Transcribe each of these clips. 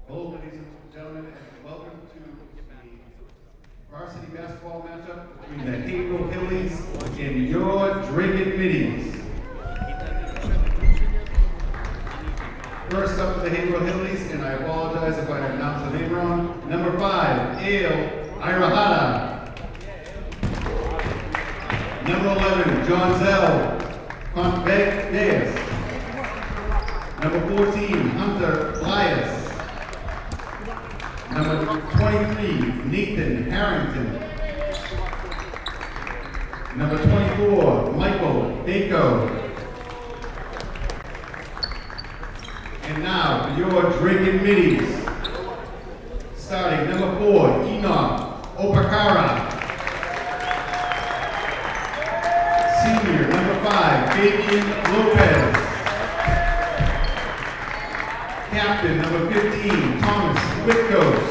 Hello, ladies and gentlemen, and welcome to the varsity basketball matchup between the Haverhill Hillies and your Dracut Middies. First up for the Haverhill Hillies, and I apologize if I pronounce the name wrong, number 5, Ale Irahara. Number 11, John Zell Convegas. Number 14, Hunter Blias. Number 23, Nathan Harrington. Number 24, Michael Bako. And now for your Dracut Middies. Starting number 4, Enoch Opakara. Senior, number 5, Fabian Lopez. Captain, number 15, Thomas Whitkos.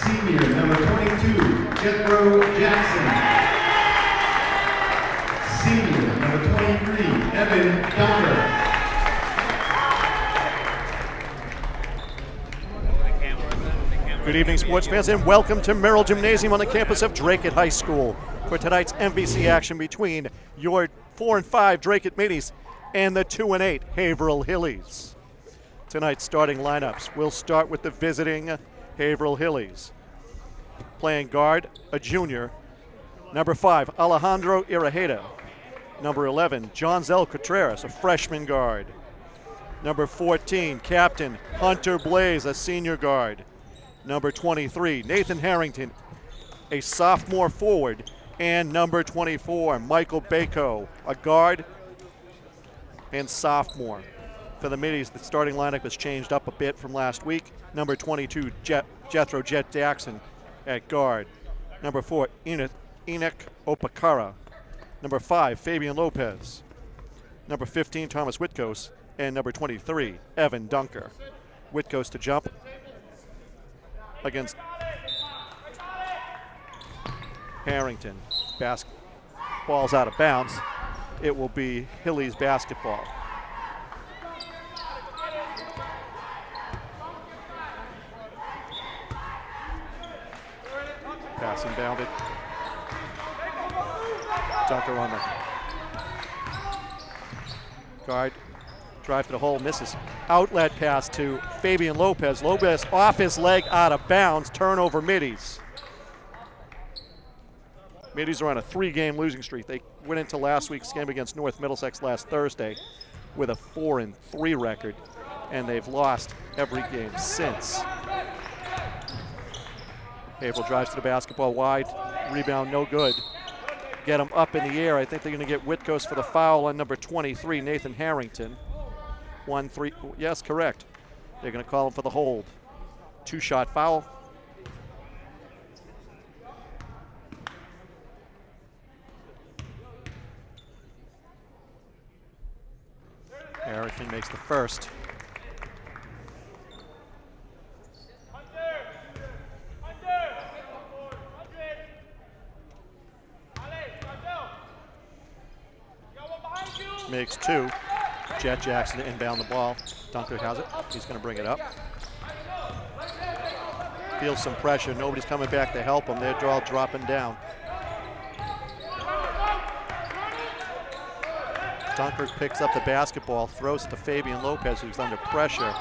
Senior, number 22, Jethro Jackson. Senior, number 23, Evan Dunker. Good evening, sports fans, and welcome to Merrill Gymnasium on the campus of Dracut High School for tonight's MVC action between your 4 and 5 Dracut Middies and the 2 and 8 Haverhill Hillies. Tonight's starting lineups. We'll start with the visiting Haverhill Hillies. Playing guard, a junior. Number 5, Alejandro Iraheta. Number 11, John Zell Contreras, a freshman guard. Number 14, Captain Hunter Blaze, a senior guard. Number 23, Nathan Harrington, a sophomore forward. And number 24, Michael Bako, a guard and sophomore. For the Middies, the starting lineup has changed up a bit from last week. Number 22, Jethro Jet Jackson at guard. Number 4, Enoch Opakara. Number 5, Fabian Lopez. Number 15, Thomas Whitkos. And number 23, Evan Dunker. Whitkos to jump against Harrington. Ball's out of bounds. It will be Hillies basketball. Pass inbounded. Dunker on the guard. Drive to the hole, misses. Outlet pass to Fabian Lopez. Lopez off his leg, out of bounds. Turnover Middies. Middies are on a 3-game losing streak. They went into last week's game against North Middlesex last Thursday with a 4-3 record, and they've lost every game since. Haverhill drives to the basketball wide. Rebound no good. Get them up in the air. I think they're going to get Whitkos for the foul on number 23, Nathan Harrington. 1-3, yes, correct. They're going to call him for the hold. 2-shot foul. Harrington makes the first. Makes 2. Jet Jackson to inbound the ball. Dunker has it. He's going to bring it up. Feels some pressure. Nobody's coming back to help him. They're all dropping down. Dunker picks up the basketball, throws it to Fabian Lopez, who's under pressure.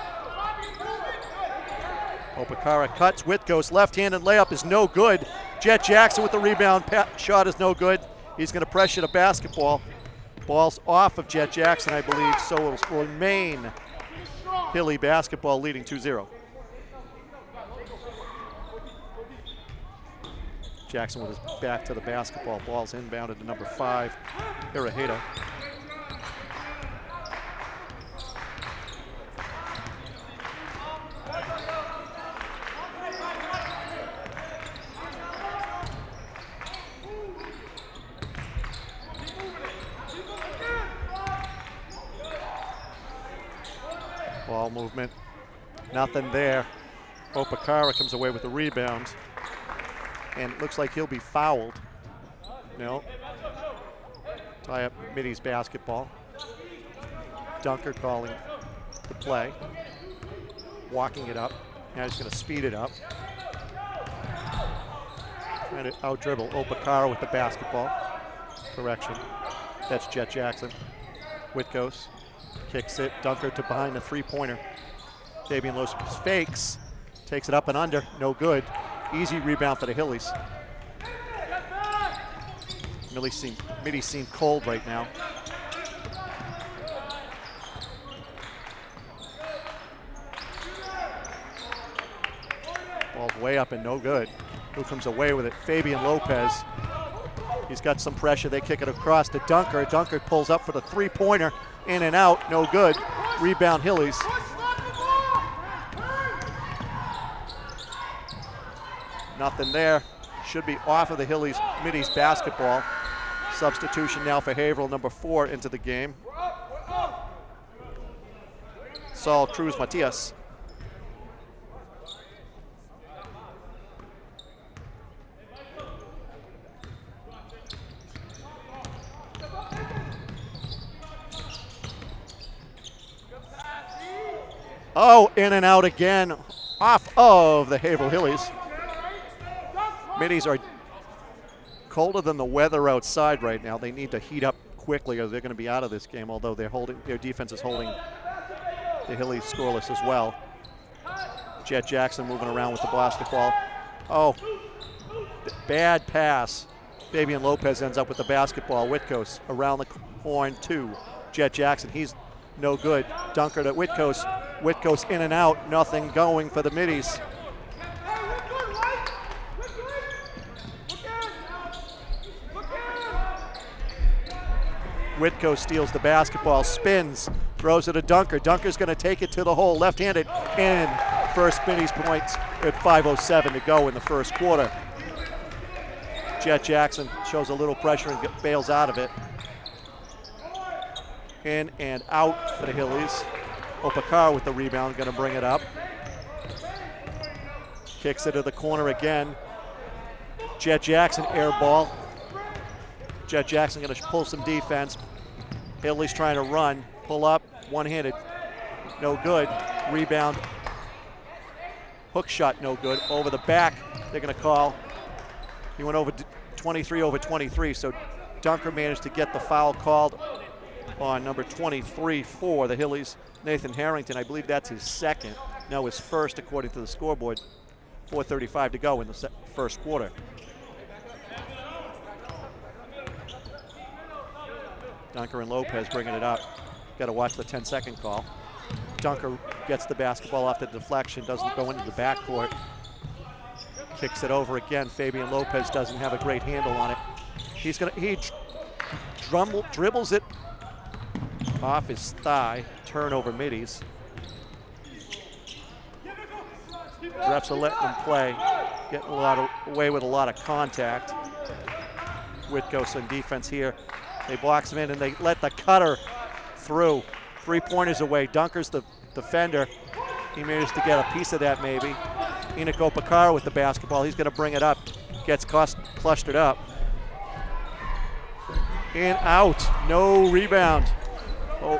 Opakara cuts. Whitkos left-handed layup is no good. Jet Jackson with the rebound. Shot is no good. He's going to pressure the basketball. Ball's off of Jet Jackson, I believe, so it'll remain Hilly basketball leading 2-0. Jackson with his back to the basketball. Ball's inbounded to number 5, Haverhill. Ball movement, nothing there. Opakara comes away with the rebound, and it looks like he'll be fouled. No. Tie up Middy's basketball. Dunker calling the play. Walking it up. Now he's going to speed it up. Trying to out-dribble Opakara with the basketball. Correction. That's Jet Jackson. Whitkos kicks it. Dunker to behind the three-pointer. Fabian Lopez fakes. Takes it up and under. No good. Easy rebound for the Hillies. Middy seemed cold right now. Ball's way up and no good. Who comes away with it? Fabian Lopez. He's got some pressure. They kick it across to Dunker. Dunker pulls up for the three-pointer. In and out. No good. Rebound Hillies. Nothing there. Should be off of the Middy's basketball. Substitution now for Haverhill, number 4 into the game. Saul Cruz Matias. Oh, in and out again, off of the Haverhill Hillies. Middies are colder than the weather outside right now. They need to heat up quickly or they're going to be out of this game, although their defense is holding the Hillies scoreless as well. Jet Jackson moving around with the basketball. Oh, bad pass. Fabian Lopez ends up with the basketball. Whitkos around the horn to Jet Jackson. He's no good. Dunker to Whitkos. Whitkos in and out. Nothing going for the Middies. Whitko steals the basketball, spins, throws it to Dunker. Dunker's going to take it to the hole, left-handed, in. First Middies points at 5:07 to go in the first quarter. Jet Jackson shows a little pressure and bails out of it. In and out for the Hillies. Opakara with the rebound, going to bring it up. Kicks it to the corner again. Jet Jackson air ball. Jet Jackson going to pull some defense. Hillies trying to run, pull up, one-handed, no good. Rebound, hook shot, no good. Over the back, they're going to call. He went over 23 over 23, so Dunker managed to get the foul called on number 23 for the Hillies. Nathan Harrington, I believe that's his second. No, his first according to the scoreboard. 4:35 to go in the first quarter. Dunker and Lopez bringing it up. Got to watch the 10-second call. Dunker gets the basketball off the deflection, doesn't go into the backcourt. Kicks it over again. Fabian Lopez doesn't have a great handle on it. He dribbles it off his thigh. Turnover Middies. Refs are letting him play. Getting away with a lot of contact. Whitkos on defense here. They box him in and they let the cutter through. 3-pointers away. Dunker's the defender. He managed to get a piece of that maybe. Enoch Opakara with the basketball. He's going to bring it up. Gets clustered up. In, out. No rebound. Oh.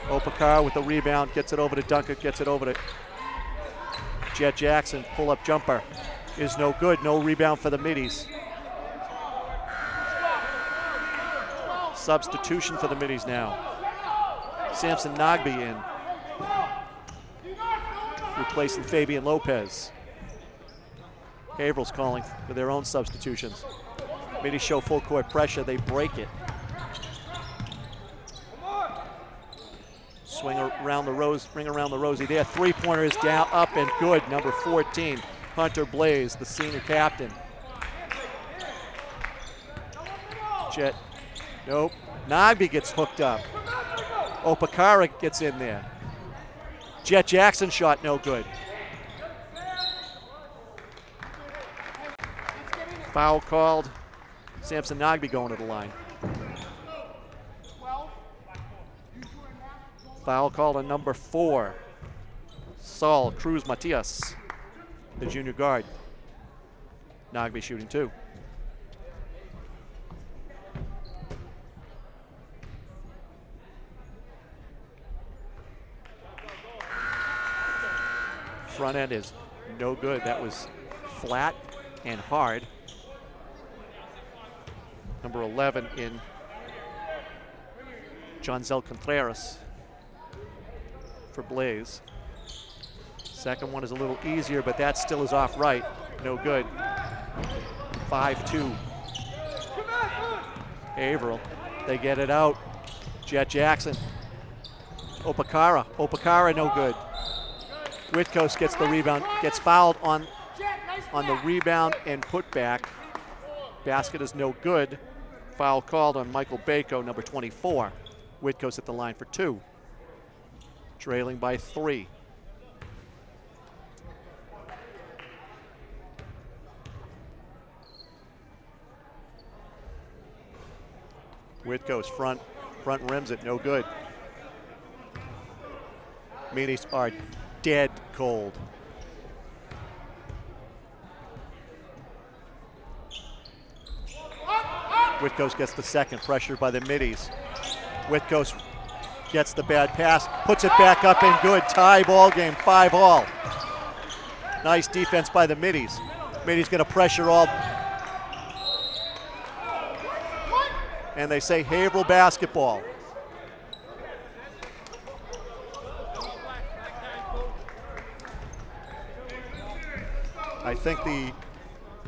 Opakara with the rebound. Gets it over to Dunker. Gets it over to Jet Jackson. Pull-up jumper is no good. No rebound for the Middies. Substitution for the Middies now. Samson Nagbe in. Replacing Fabian Lopez. Haverhill's calling for their own substitutions. Middies show full court pressure, they break it. Ring around the rosy there. 3-pointer is down, up and good. Number 14, Hunter Blaze, the senior captain. Jet, nope. Nagby gets hooked up. Opakara gets in there. Jet Jackson shot no good. Foul called. Samson Nagby going to the line. Foul called on number 4. Saul Cruz Matias, the junior guard. Nagby shooting 2. Front end is no good. That was flat and hard. Number 11 in Jonzel Contreras for Blaze. Second one is a little easier, but that still is off right. No good. 5-2. Haverhill. They get it out. Jet Jackson. Opakara. Opakara no good. Whitkos gets the rebound, gets fouled on the rebound and putback. Basket is no good. Foul called on Michael Bako, number 24. Whitkos at the line for 2. Trailing by 3. Whitkos front rims it, no good. Meanies are dead cold. Whitkos gets the second, pressured by the middies. Whitkos gets the bad pass, puts it back up and good. Tie ball game, 5-all. Nice defense by the middies. Middies gonna pressure all. And they say Haverhill basketball. I think the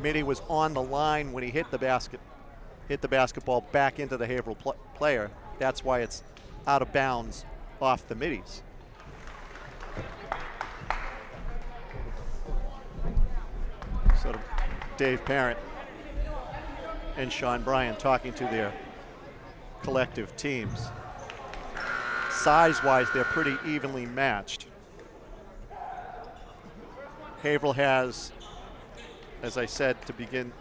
middie was on the line when he hit the basketball back into the Haverhill player. That's why it's out of bounds off the middies. So Dave Parent and Sean Bryan talking to their collective teams. Size-wise, they're pretty evenly matched. Haverhill has, as I said to begin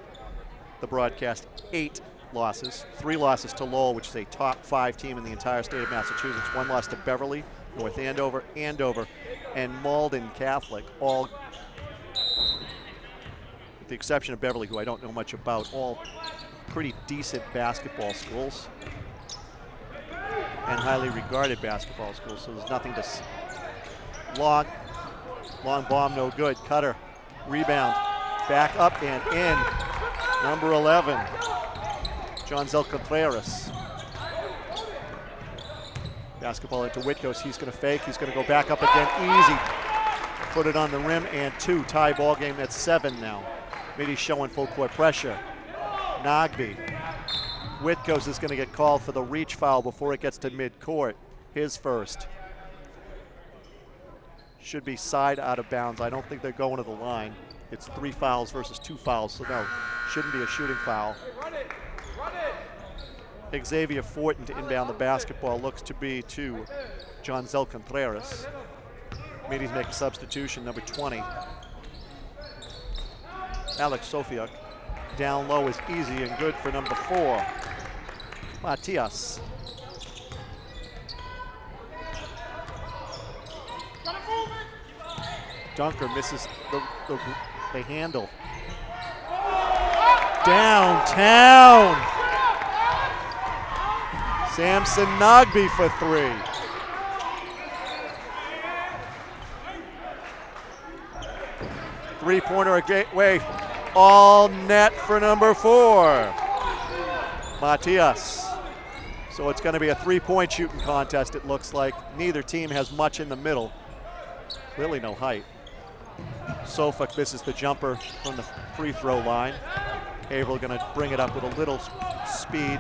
the broadcast, 8 losses. 3 losses to Lowell, which is a top 5 team in the entire state of Massachusetts. 1 loss to Beverly, North Andover, and Malden Catholic, all, with the exception of Beverly, who I don't know much about, all pretty decent basketball schools and highly regarded basketball schools, so there's nothing to long bomb, no good. Cutter, rebound, back up and in. Number 11, Jonzel Contreras. Basketball into Whitkos. He's going to fake. He's going to go back up again. Easy. Put it on the rim and 2. Tie ball game at 7 now. Middy's showing full court pressure. Nagby. Whitkos is going to get called for the reach foul before it gets to midcourt. His first. Should be side out of bounds. I don't think they're going to the line. It's 3 fouls versus 2 fouls, so no, shouldn't be a shooting foul. Xavier Fortin to inbound the basketball, looks to be to Jonzel Contreras. Middies make a substitution, number 20. Alex Sofiuk down low is easy and good for number 4, Matias. Dunker misses the handle. Downtown. Samson Nagby for 3. Three-pointer a gateway. All net for number 4, Matias. So it's going to be a 3-point shooting contest, it looks like. Neither team has much in the middle. Really no height. Sofak misses the jumper from the free throw line. Haverhill going to bring it up with a little speed.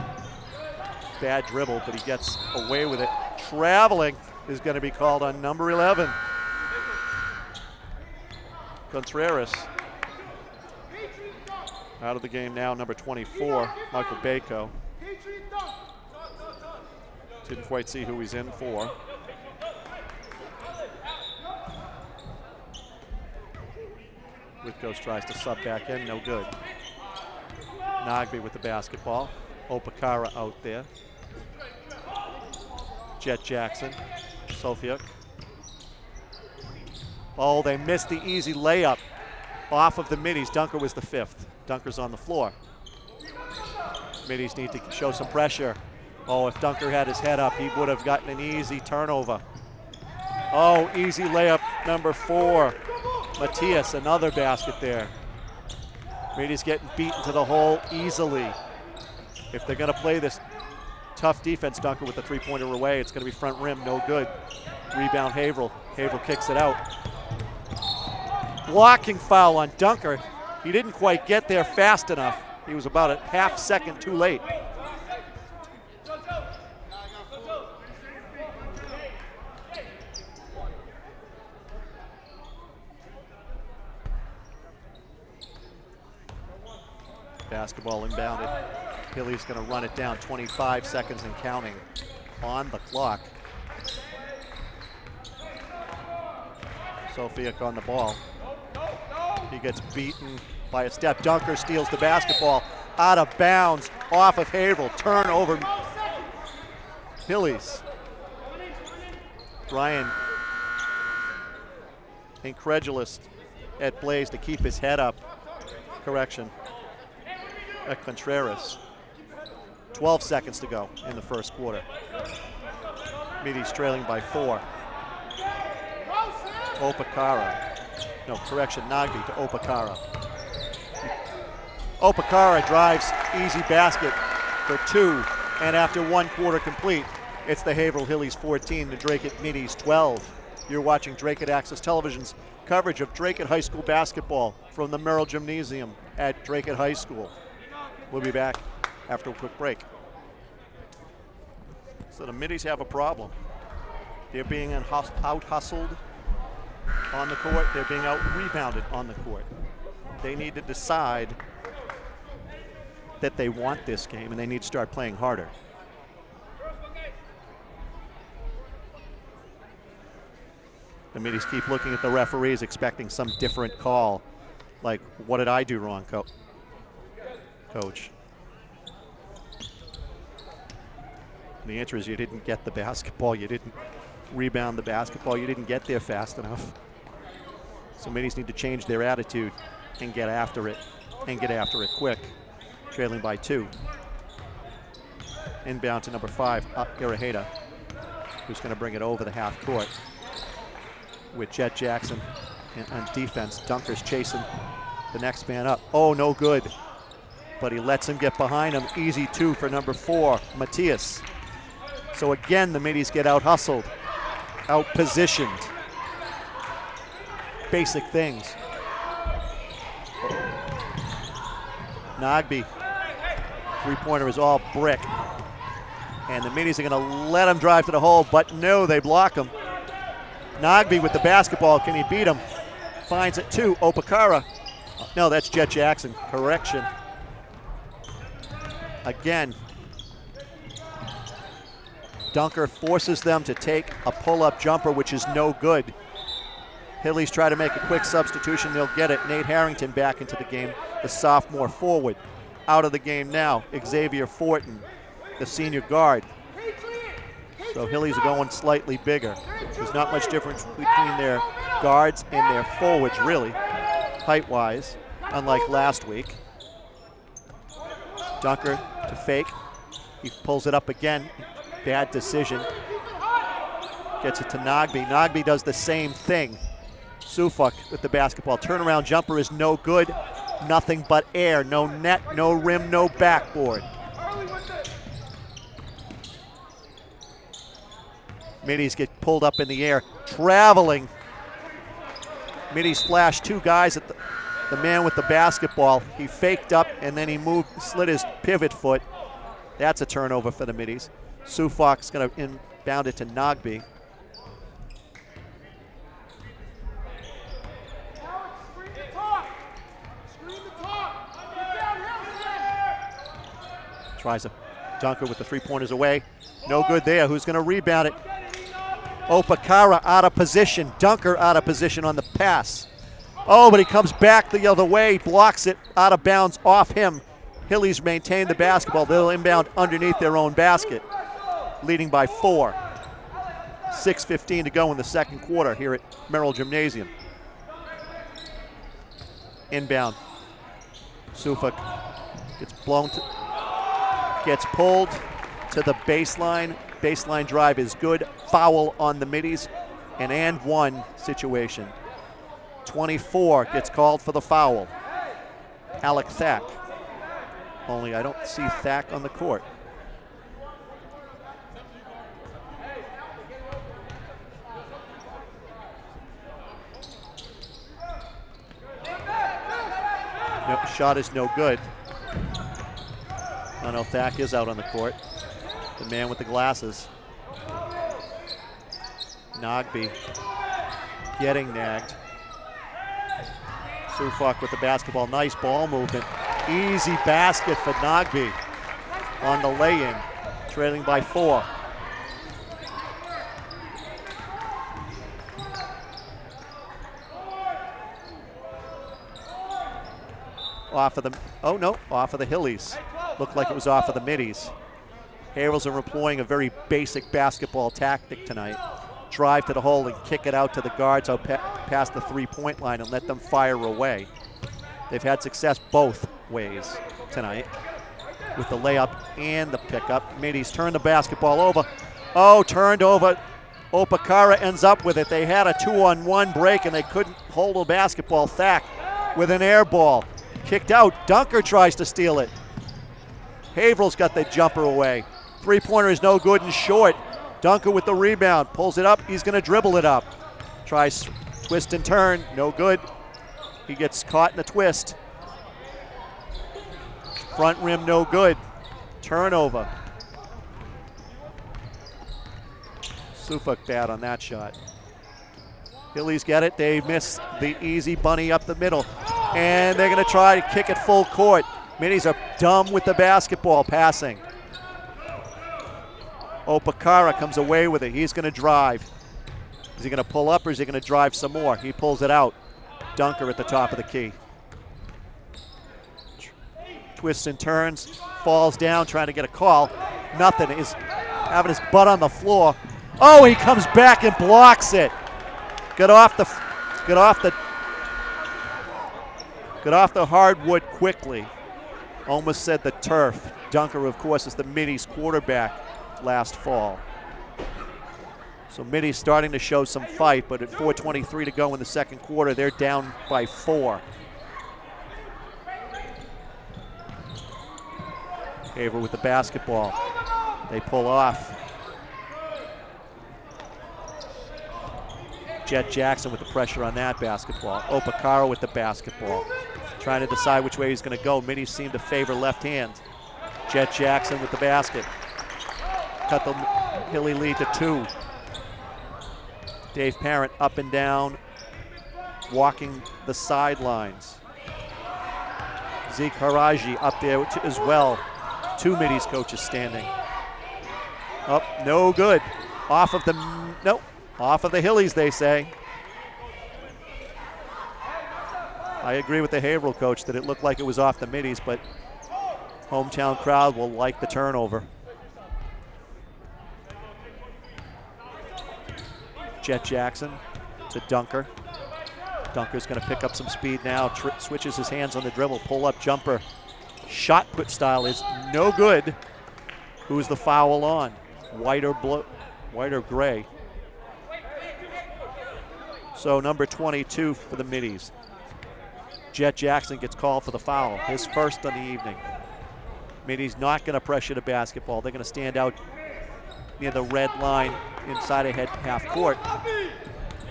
Bad dribble, but he gets away with it. Traveling is going to be called on number 11. Contreras Out of the game now, number 24, Michael Bako. Didn't quite see who he's in for. Whitcoach tries to sub back in, no good. Nagbe with the basketball. Opakara out there. Jet Jackson, Sofiuk. Oh, they missed the easy layup off of the middies. Dunker was the fifth. Dunker's on the floor. Middies need to show some pressure. Oh, if Dunker had his head up, he would have gotten an easy turnover. Oh, easy layup, number 4. Matthias, another basket there. Middies getting beaten to the hole easily. If they're gonna play this tough defense, Dunker with the three-pointer away, it's gonna be front rim, no good. Rebound Haverhill. Haverhill kicks it out. Blocking foul on Dunker. He didn't quite get there fast enough. He was about a half second too late. Basketball inbounded. Hilly's going to run it down, 25 seconds and counting on the clock. Sofiuk on the ball. He gets beaten by a step. Dunker steals the basketball out of bounds off of Haverhill. Turnover. Hilly's. Brian, incredulous at Blaze to keep his head up. Correction. At Contreras. 12 seconds to go in the first quarter. Middies trailing by 4. Opakara. No, correction, Nagbe to Opakara. Opakara drives, easy basket for 2, and after 1 quarter complete, it's the Haverhill Hillies 14, the Dracut Middies 12. You're watching Dracut Access Television's coverage of Dracut High School basketball from the Merrill Gymnasium at Dracut High School. We'll be back after a quick break. So the Middies have a problem. They're being out-hustled on the court. They're being out-rebounded on the court. They need to decide that they want this game and they need to start playing harder. The Middies keep looking at the referees expecting some different call. Like, what did I do wrong, Coach? The answer is you didn't get the basketball. You didn't rebound the basketball. You didn't get there fast enough. So Middies need to change their attitude and get after it, and get after it quick. Trailing by 2. Inbound to number 5, Iraheda, who's going to bring it over the half court. With Jet Jackson on defense. Dunker's chasing the next man up. Oh, no good. But he lets him get behind him. Easy 2 for number 4, Matthias. So again, the Middies get out-hustled, out-positioned. Basic things. Nagbe, three-pointer is all brick. And the Middies are going to let him drive to the hole, but no, they block him. Nagbe with the basketball, can he beat him? Finds it 2, Opakara. No, that's Jet Jackson, correction. Again, Dunker forces them to take a pull-up jumper, which is no good. Hillies try to make a quick substitution, they'll get it. Nate Harrington back into the game, the sophomore forward. Out of the game now, Xavier Fortin, the senior guard. So Hillies are going slightly bigger. There's not much difference between their guards and their forwards, really, height-wise, unlike last week. Dunker to fake. He pulls it up again. Bad decision. Gets it to Nagbe. Nagbe does the same thing. Sufuk with the basketball. Turnaround jumper is no good. Nothing but air. No net, no rim, no backboard. Middies get pulled up in the air. Traveling. Middies flash 2 guys at the man with the basketball. He faked up and then he slid his pivot foot. That's a turnover for the Middies. Sufuk's going to inbound it to Nagbe. Tries a dunker with the three-pointers away. No good there. Who's going to rebound it? Opakara out of position. Dunker out of position on the pass. Oh, but he comes back the other way, blocks it out of bounds off him. Hillies maintain the basketball. They'll inbound underneath their own basket, leading by 4. 6:15 to go in the second quarter here at Merrill Gymnasium. Inbound. Suffolk gets gets pulled to the baseline. Baseline drive is good. Foul on the middies. An and one situation. 24 gets called for the foul. Alec Thack. Only I don't see Thack on the court. Nope, shot is no good. Oh no, Thack is out on the court. The man with the glasses. Nogby getting nagged. Suffolk with the basketball. Nice ball movement. Easy basket for Nogby on the lay-in. Trailing by 4. Off of the, oh no, off of the Hillies. Looked like it was off of the middies. Haverhill's are employing a very basic basketball tactic tonight. Drive to the hole and kick it out to the guards out past the three-point line and let them fire away. They've had success both ways tonight with the layup and the pickup. Middies turn the basketball over. Oh, turned over. Opakara ends up with it. They had a 2-on-1 break and they couldn't hold the basketball. Thack with an air ball. Kicked out. Dunker tries to steal it. Haverhill's got the jumper away. Three-pointer is no good and short. Dunker with the rebound. Pulls it up. He's going to dribble it up. Tries twist and turn. No good. He gets caught in the twist. Front rim no good. Turnover. Suffolk bad on that shot. Hillies get it. They miss the easy bunny up the middle. And they're going to try to kick it full court. Middies are dumb with the basketball passing. Opakara comes away with it. He's going to drive. Is he going to pull up or is he going to drive some more? He pulls it out. Dunker at the top of the key. Twists and turns, falls down, trying to get a call. Nothing. Is having his butt on the floor. Oh, he comes back and blocks it. Get off the hardwood quickly. Almost said the turf. Dunker, of course, is the middies quarterback last fall. So middies starting to show some fight, but at 4:23 to go in the second quarter, they're down by 4. Haverhill with the basketball. They pull off. Jet Jackson with the pressure on that basketball. Opakara with the basketball. Trying to decide which way he's going to go. Middies seem to favor left hand. Jet Jackson with the basket. Cut the Hilly lead to 2. Dave Parent up and down, walking the sidelines. Zeke Haraji up there as well. 2 middies coaches standing. Up, no good. Off of the Hillies, they say. I agree with the Haverhill coach that it looked like it was off the middies, but hometown crowd will like the turnover. Jet Jackson to Dunker. Dunker's going to pick up some speed now. Switches his hands on the dribble. Pull-up jumper. Shot put style is no good. Who's the foul on? White or gray? So number 22 for the middies. Jet Jackson gets called for the foul. His first on the evening. Middies not going to pressure the basketball. They're going to stand out near the red line inside of half court.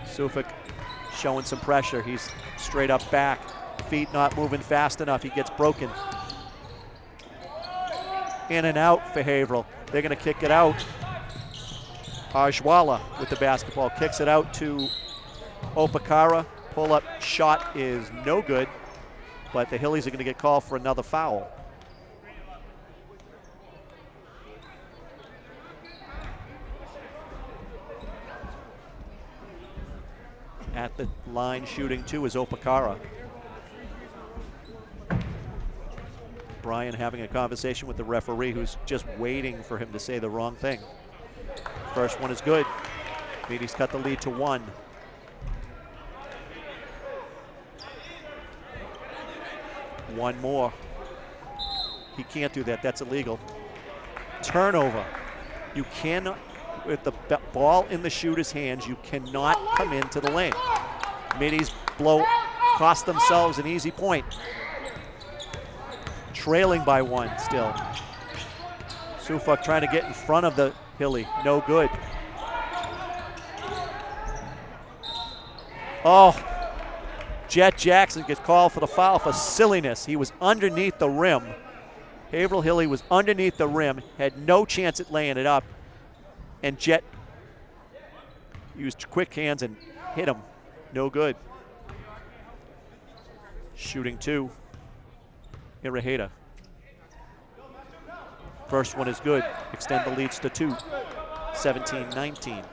Suffolk showing some pressure. He's straight up back. Feet not moving fast enough. He gets broken. In and out for Haverhill. They're going to kick it out. Arjwala with the basketball. Kicks it out to Opakara. Pull-up shot is no good, but the Hillies are going to get called for another foul. At the line shooting 2 is Opakara. Brian having a conversation with the referee who's just waiting for him to say the wrong thing. First one is good. Meady's cut the lead to 1. One more. He can't do that. That's illegal. Turnover. You cannot, with the ball in the shooter's hands, you cannot come into the lane. Middies blow, cost themselves an easy point. Trailing by 1 still. Suffolk trying to get in front of the Hilly. No good. Oh, Jet Jackson gets called for the foul for silliness. He was underneath the rim. Haverhill Hilly was underneath the rim, had no chance at laying it up, and Jet used quick hands and hit him. No good. Shooting 2, Iraheta. First one is good. Extend the leads to 2, 17-19.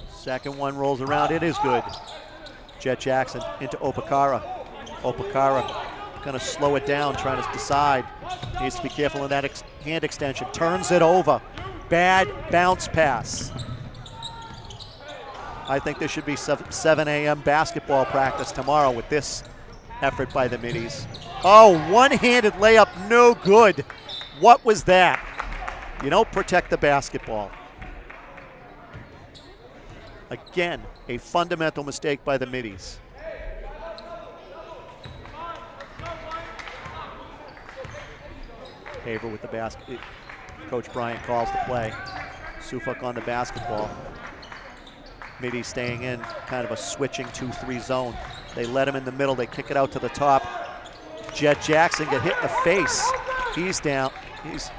Second one rolls around, it is good. Jet Jackson into Opakara. Opakara gonna slow it down, trying to decide. Needs to be careful in that hand extension. Turns it over. Bad bounce pass. I think there should be 7 a.m. basketball practice tomorrow with this effort by the Middies. Oh, one-handed layup, no good. What was that? You don't protect the basketball. Again, a fundamental mistake by the Middies. Haver with the basket. Coach Bryant calls the play. Suffolk on the basketball. Middies staying in kind of a switching 2-3 zone. They let him in the middle. They kick it out to the top. Jet Jackson get hit in the face. He's down. He's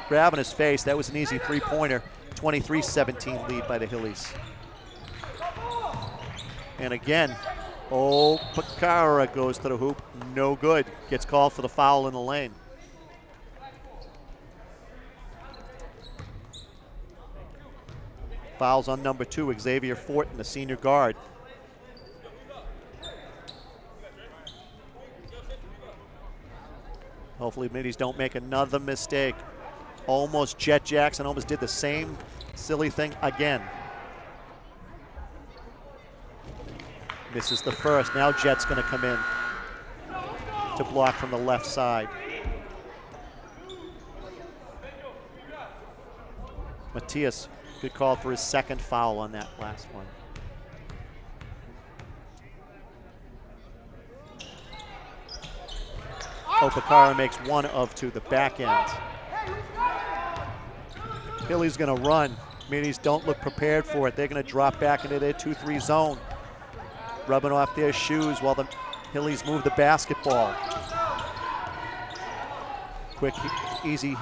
grabbing his face. That was an easy three-pointer. 23-17 lead by the Hillies. And again, Opakara goes to the hoop. No good. Gets called for the foul in the lane. Fouls on number 2, Xavier Fortin, the senior guard. Hopefully Middies don't make another mistake. Almost Jet Jackson almost did the same silly thing again. Misses the first. Now Jet's going to come in to block from the left side. Matias, good call for his second foul on that last one. Opakara makes 1 of 2, the back end. Hilly's going to run. Middies don't look prepared for it. They're going to drop back into their 2-3 zone. Rubbing off their shoes while the Hillies move the basketball. Quick, easy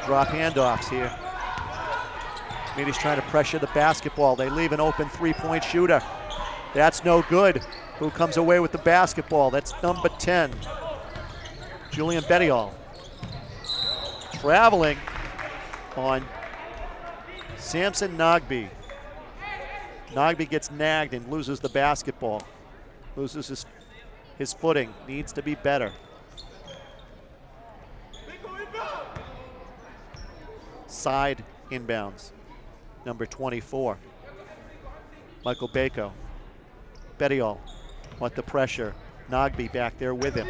drop handoffs here. Middies trying to pressure the basketball. They leave an open three-point shooter. That's no good. Who comes away with the basketball? That's number 10, Julian Bettiol. Traveling on Samson Nagbe. Nagbe gets nagged and loses the basketball. Loses his footing. Needs to be better. Side inbounds. Number 24. Michael Bako. Bettiol want the pressure. Nagbe back there with him.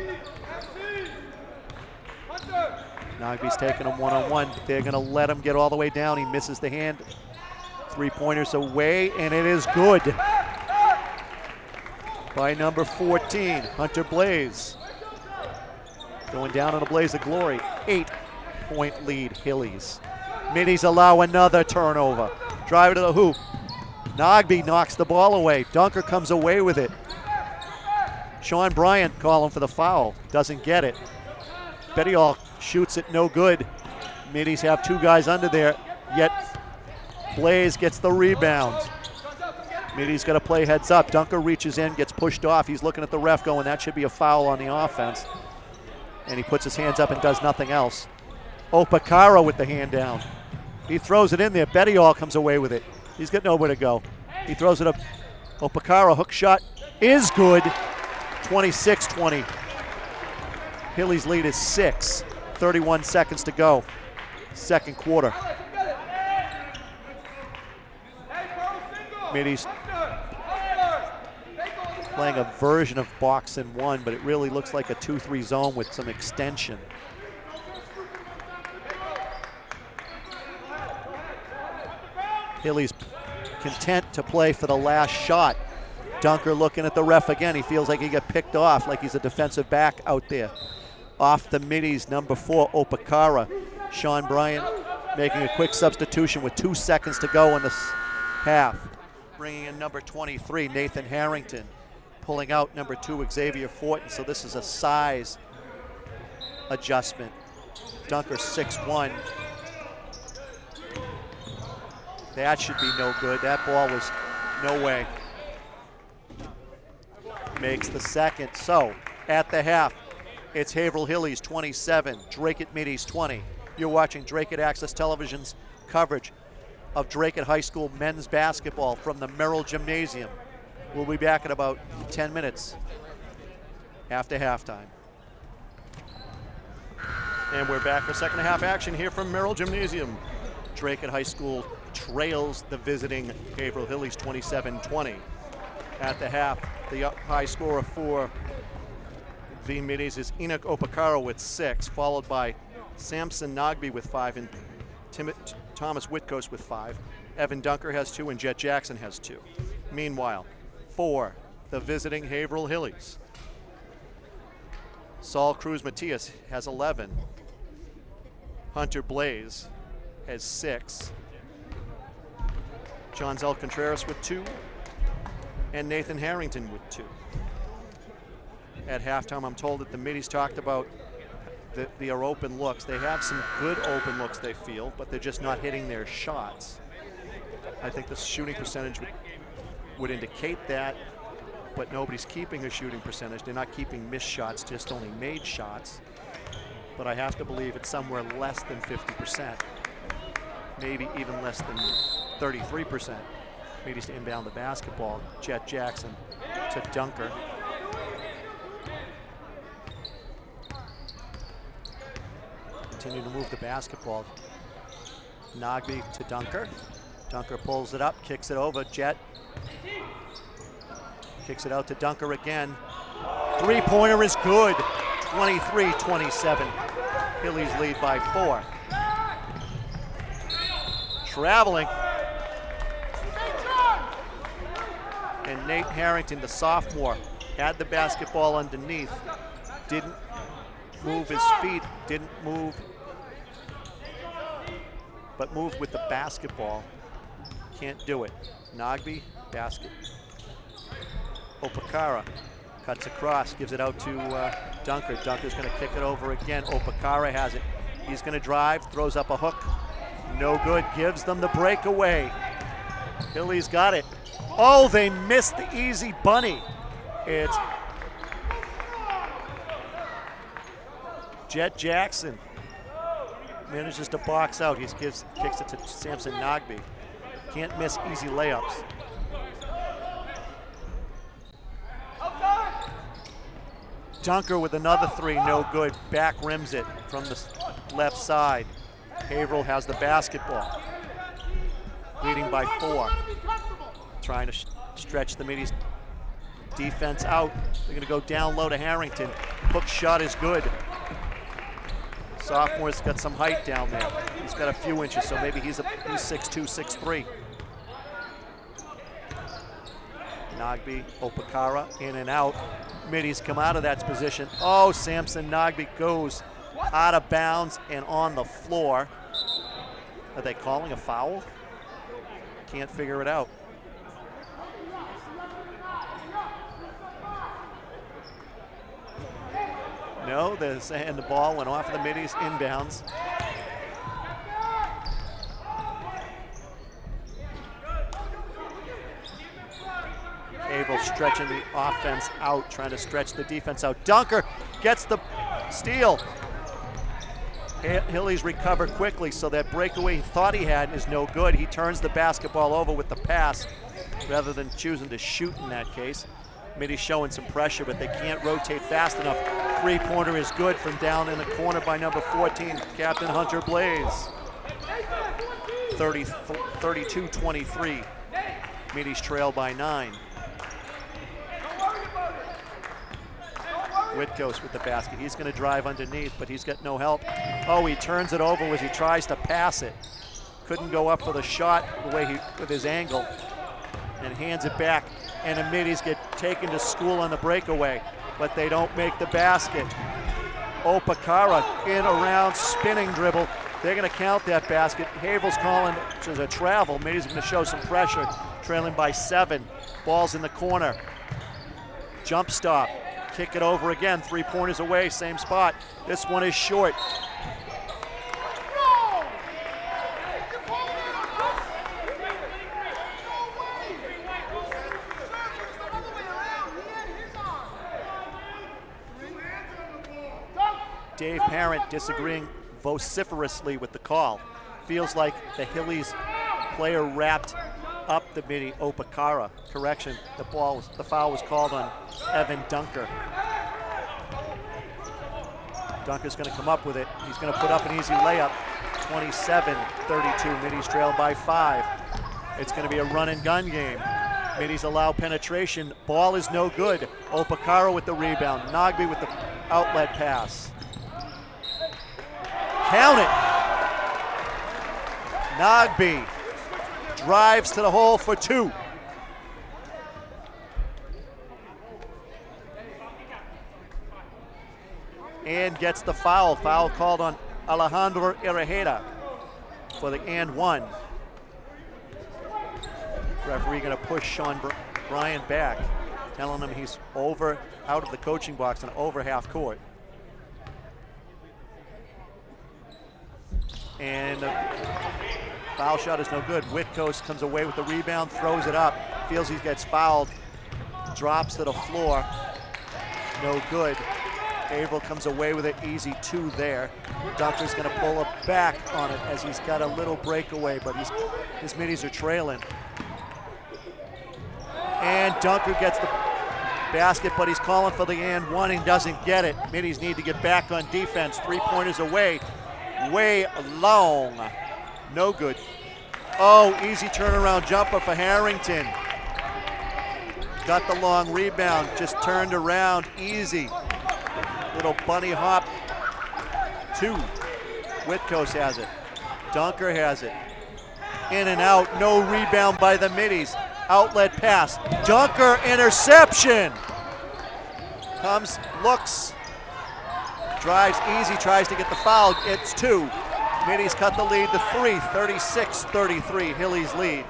Nagbe's taking him one-on-one. They're going to let him get all the way down. He misses the hand. Three-pointers away, and it is good by number 14, Hunter Blaze. Going down in a blaze of glory. 8-point lead, Hillies. Middies allow another turnover. Drive to the hoop. Nagbe knocks the ball away. Dunker comes away with it. Sean Bryant calling for the foul. Doesn't get it. Bettiol shoots it, no good. Middies have 2 guys under there, yet Blaze gets the rebound. Middies got to play heads up. Dunker reaches in, gets pushed off. He's looking at the ref going, that should be a foul on the offense. and he puts his hands up and does nothing else. Opakara with the hand down. He throws it in there. Bettiol comes away with it. He's got nowhere to go. He throws it up. Opakara, hook shot is good. 26-20. Hilly's lead is 6. 31 seconds to go. Second quarter. Middy's playing a version of box and one, but it really looks like a 2-3 zone with some extension. Hilly's content to play for the last shot. Dunker looking at the ref again. He feels like he got picked off, like he's a defensive back out there. Off the middies, number 4, Opakara. Sean Bryant making a quick substitution with 2 seconds to go in this half. Bringing in number 23, Nathan Harrington. Pulling out number 2, Xavier Fortin. So this is a size adjustment. Dunker 6'1". That should be no good. That ball was no way. Makes the second. So at the half, it's Haverhill Hillies 27, Dracut Middies 20. You're watching Dracut Access Television's coverage of Dracut High School men's basketball from the Merrill Gymnasium. We'll be back in about 10 minutes after halftime. And we're back for second half action here from Merrill Gymnasium. Dracut High School trails the visiting Haverhill Hillies 27-20. At the half, the high scorer for the Middies is Enoch Opakara with 6, followed by Samson Nogby with 5 and Thomas Whitkos with 5. Evan Dunker has 2 and Jet Jackson has 2. Meanwhile, for the visiting Haverhill Hillies, Saul Cruz Matias has 11. Hunter Blaze has 6. Jonzel Contreras with 2. And Nathan Harrington with 2. At halftime, I'm told that the Middies talked about their open looks. They have some good open looks, they feel, but they're just not hitting their shots. I think the shooting percentage would indicate that, but nobody's keeping a shooting percentage. They're not keeping missed shots, just only made shots. But I have to believe it's somewhere less than 50%, maybe even less than 33%. Middies to inbound the basketball. Jet Jackson to Dunker. Continue to move the basketball. Nogby to Dunker. Dunker pulls it up, kicks it over. Jet kicks it out to Dunker again. Three-pointer is good. 23-27. Hillies lead by 4. Traveling. And Nate Harrington, the sophomore, had the basketball underneath. Didn't move his feet, didn't move, but moved with the basketball. Can't do it. Nogby, basket. Opakara cuts across, gives it out to Dunker. Dunker's going to kick it over again. Opakara has it. He's going to drive, throws up a hook. No good, gives them the breakaway. Hilly's got it. Oh, they missed the easy bunny. It's Jet Jackson. Manages to box out. He kicks it to Samson Nogby. Can't miss easy layups. Dunker with another 3, no good. Back rims it from the left side. Haverhill has the basketball. Leading by 4. Trying to stretch the Middies defense out. They're going to go down low to Harrington. Hook shot is good. Sophomore's got some height down there. He's got a few inches, so maybe he's 6'2", 6'3". Nogby, Opakara, in and out. Middies come out of that position. Oh, Samson Nogby goes out of bounds and on the floor. Are they calling a foul? Can't figure it out. No, they're saying the ball went off of the Middies inbounds. Haverhill stretching the offense out, trying to stretch the defense out. Dunker gets the steal. Hillies recover quickly, so that breakaway he thought he had is no good. He turns the basketball over with the pass rather than choosing to shoot in that case. Middy's showing some pressure, but they can't rotate fast enough. Three-pointer is good from down in the corner by number 14, Captain Hunter Blaze. 32-23. Middy's trail by 9. Witkos with the basket. He's going to drive underneath, but he's got no help. Oh, he turns it over as he tries to pass it. Couldn't go up for the shot the way with his angle, and hands it back. And the Middies get taken to school on the breakaway, but they don't make the basket. Opakara in around spinning dribble. They're going to count that basket. Haverhill's calling it as a travel. Middies are going to show some pressure, trailing by 7. Ball's in the corner. Jump stop. Kick it over again. 3-pointers away, same spot. This one is short. Dave Parent disagreeing vociferously with the call. Feels like the Hillies player wrapped up the Middy Opakara. Correction, the foul was called on Evan Dunker. Dunker's going to come up with it. He's going to put up an easy layup. 27-32, Middy's trailed by 5. It's going to be a run and gun game. Middies allow penetration. Ball is no good. Opakara with the rebound. Nagbe with the outlet pass. Count it. Nagbe drives to the hole for 2. And gets the foul. Foul called on Alejandro Iraheta for the and 1. Referee going to push Sean Bryant back, telling him he's out of the coaching box and over half court. And the foul shot is no good. Witkos comes away with the rebound, throws it up, feels he gets fouled, drops to the floor, no good. Haverhill comes away with it, easy 2 there. Dunker's going to pull it back on it as he's got a little breakaway, but his Middies are trailing. And Dunker gets the basket, but he's calling for the and 1 and doesn't get it. Middies need to get back on defense. 3-pointers away, way long, no good. Oh, easy turnaround jumper for Harrington. Got the long rebound, just turned around, easy. Little bunny hop, 2. Witkos has it. Dunker has it. In and out, no rebound by the Middies. Outlet pass, Dunker interception. Comes, looks, drives easy, tries to get the foul, it's 2. Middies cut the lead to 3, 36-33, Hillies lead.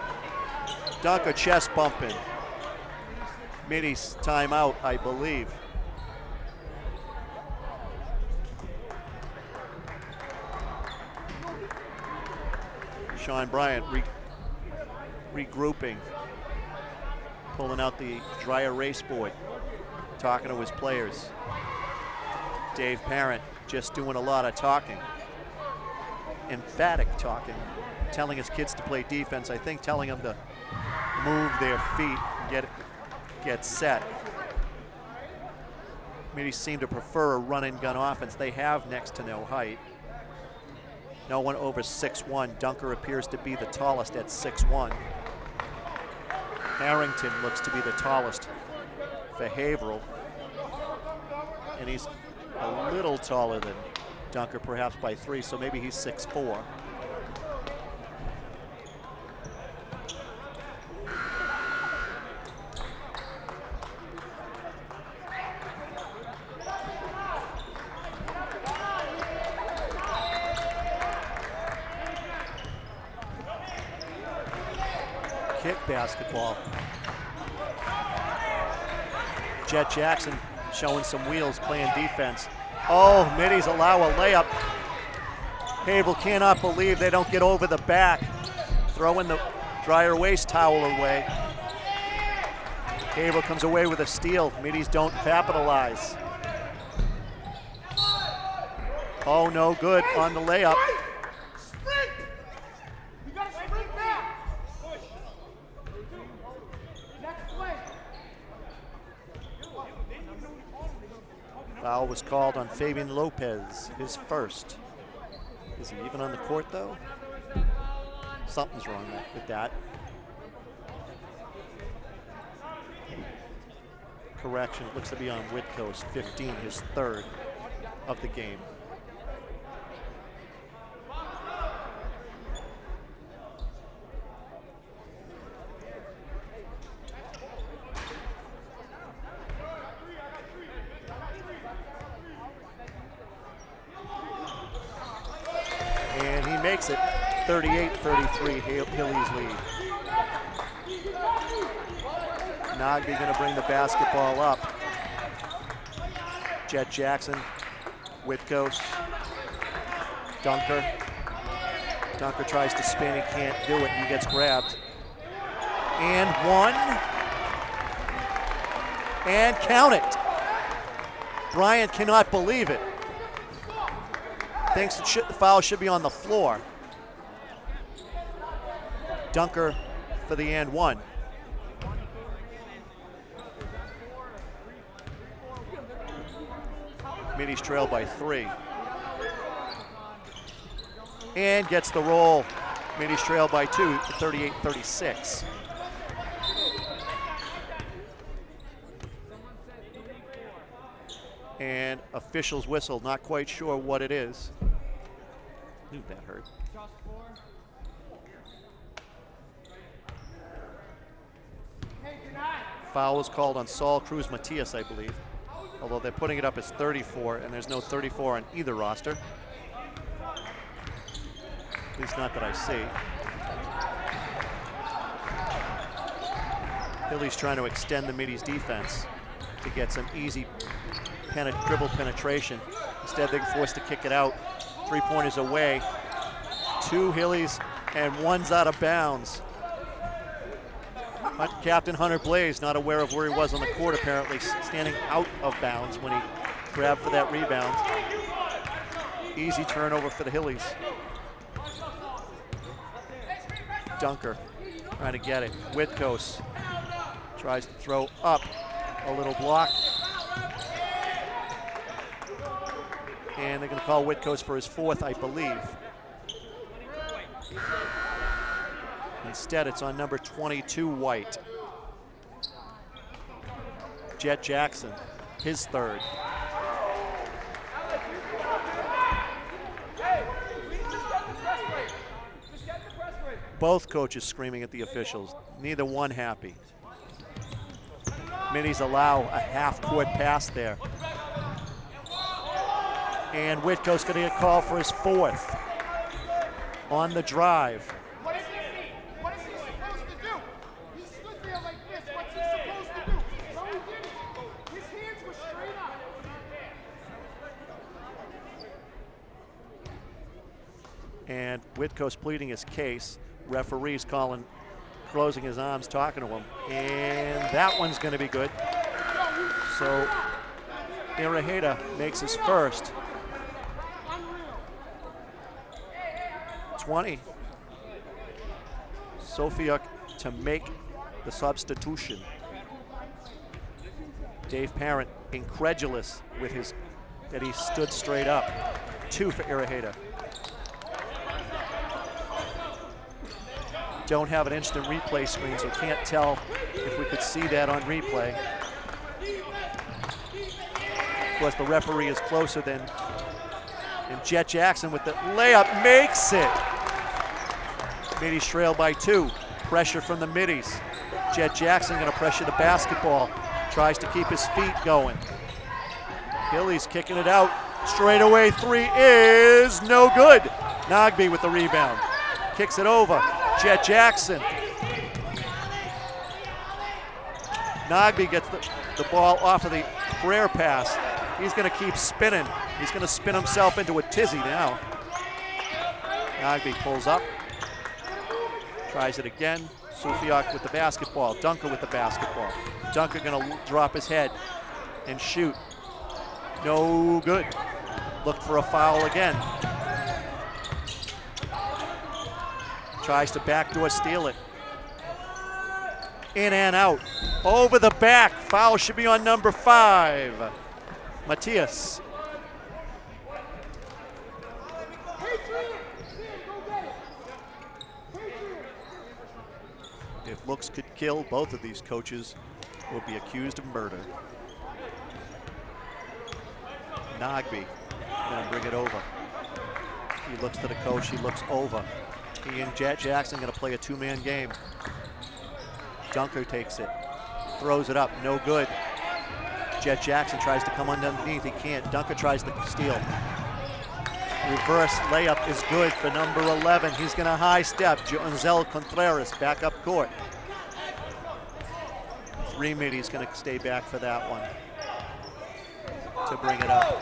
Dunker chest bumping. Middies timeout, I believe. Sean Bryant regrouping, pulling out the dry erase board, talking to his players. Dave Parent just doing a lot of talking, emphatic talking, telling his kids to play defense. I think telling them to move their feet and get set. Middies seem to prefer a run and gun offense. They have next to no height. No one over 6'1". Dunker appears to be the tallest at 6'1". Harrington looks to be the tallest for Haverhill. And he's a little taller than Dunker, perhaps by 3, so maybe he's 6'4". Kick basketball. Jet Jackson showing some wheels, playing defense. Oh, Middies allow a layup. Haverhill cannot believe they don't get over the back. Throwing the dryer waist towel away. Haverhill comes away with a steal. Middies don't capitalize. Oh, no good on the layup. Sprint! You gotta sprint back! Next play. Foul was called on Fabian Lopez, his first. Is he even on the court, though? Something's wrong with that. Correction, it looks to be on Whitcoast, 15, his third of the game. And he makes it 38-33, Hilly's lead. Nagby going to bring the basketball up. Jet Jackson, Whitcoast, Dunker. Dunker tries to spin, he can't do it, he gets grabbed. And one. And count it. Bryant cannot believe it. Thinks the foul should be on the floor. Dunker for the and one. Middies trail by 3. And gets the roll. Middies trail by 2, 38-36. And officials whistle, not quite sure what it is. Knew that hurt. Foul was called on Saul Cruz Matias, I believe. Although they're putting it up as 34, and there's no 34 on either roster. At least not that I see. Hilly's trying to extend the Middies defense to get some easy dribble penetration. Instead, they're forced to kick it out. 3-pointers away. 2 Hillies and 1's out of bounds. Captain Hunter Blaze not aware of where he was on the court, apparently standing out of bounds when he grabbed for that rebound. Easy turnover for the Hillies. Dunker trying to get it. Whitcoast tries to throw up. A little block. And they're going to call Whitcoast for his 4th, I believe. Instead, it's on number 22, White. Jet Jackson, his 3rd. Both coaches screaming at the officials, neither one happy. Middies allow a half-court pass there. And Whitcoast going to get called for his 4th on the drive. What is he supposed to do? He stood there like this. What's he supposed to do? No, he didn't. His hands were straight up. And Whitcoast pleading his case. Referees closing his arms, talking to him. And that one's going to be good. So Iraheta makes his 1st. 20. Sofiuk to make the substitution. Dave Parent incredulous with that he stood straight up. 2 for Iraheta. Don't have an instant replay screen, so can't tell if we could see that on replay. Of course, the referee is closer than, and Jet Jackson with the layup makes it. Middies trail by 2. Pressure from the Middies. Jet Jackson going to pressure the basketball. Tries to keep his feet going. Hilly's kicking it out. Straightaway 3 is no good. Nagby with the rebound. Kicks it over. Jet Jackson. Nagby gets the ball off of the prayer pass. He's going to keep spinning. He's going to spin himself into a tizzy now. Nagby pulls up. Tries it again. Sofiuk with the basketball. Dunker with the basketball. Dunker going to drop his head and shoot. No good. looked for a foul again. Tries to backdoor steal it. In and out. Over the back. Foul should be on number 5. Matthias. If looks could kill, both of these coaches will be accused of murder. Nagby gonna bring it over. He looks to the coach, he looks over. He and Jet Jackson gonna play a 2-man game. Dunker takes it, throws it up, no good. Jet Jackson tries to come underneath, he can't. Dunker tries to steal. Reverse layup is good for number 11. He's gonna high step. Jonzel Contreras back up court. 3 middies gonna stay back for that one to bring it up.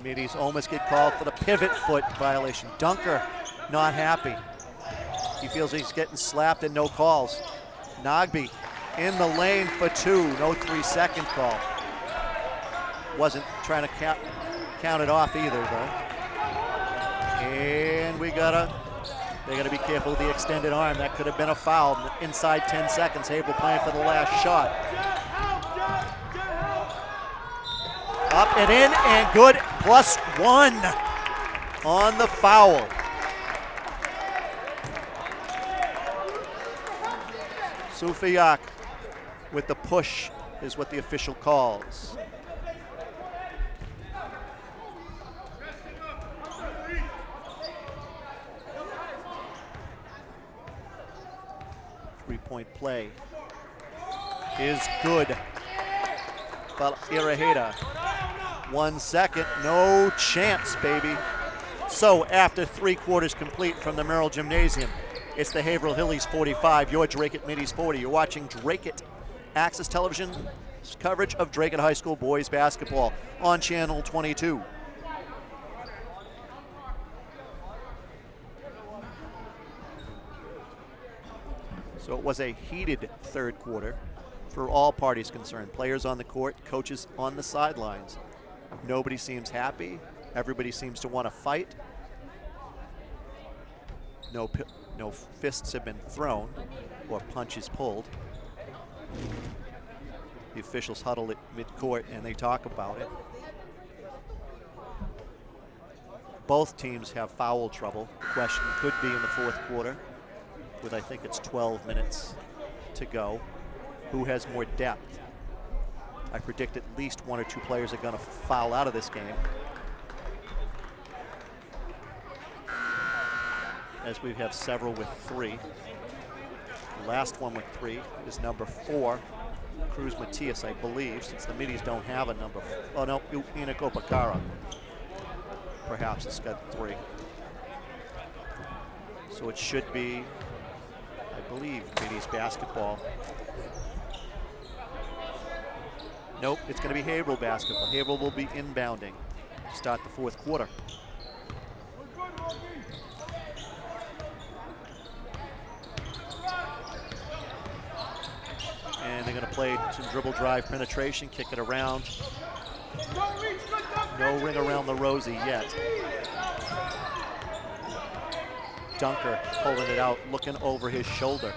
Middies almost get called for the pivot foot violation. Dunker not happy. He feels he's getting slapped and no calls. Nagby in the lane for 2, no 3-second call. Wasn't trying to count it off either though. And they gotta be careful with the extended arm. That could have been a foul. Inside 10 seconds, Haverhill playing for the last shot. Up and in and good, +1 on the foul. Sufiak with the push is what the official calls. Three-point play is good. Iraheda, 1 second, no chance, baby. So after 3 quarters complete from the Merrill Gymnasium, it's the Haverhill Hillies 45, your Dracut Middies 40. You're watching Dracut Access Television coverage of Dracut High School boys basketball on Channel 22. So it was a heated third quarter for all parties concerned. Players on the court, coaches on the sidelines. Nobody seems happy. Everybody seems to want to fight. No fists have been thrown or punches pulled. The officials huddle at mid-court and they talk about it. Both teams have foul trouble. The question could be in the fourth quarter, with I think it's 12 minutes to go, who has more depth. I predict at least 1 or 2 players are going to foul out of this game, as we have several with 3. The last one with 3 is number 4, Cruz Matias, I believe, since the middies don't have a number. Oh no, Enoch Opakara. Perhaps it's got 3. So it should be, I believe, middies basketball. Nope, it's going to be Haverhill basketball. Haverhill will be inbounding to start the fourth quarter. And they're going to play some dribble drive penetration, kick it around. No ring around the rosy yet. Dunker pulling it out, looking over his shoulder.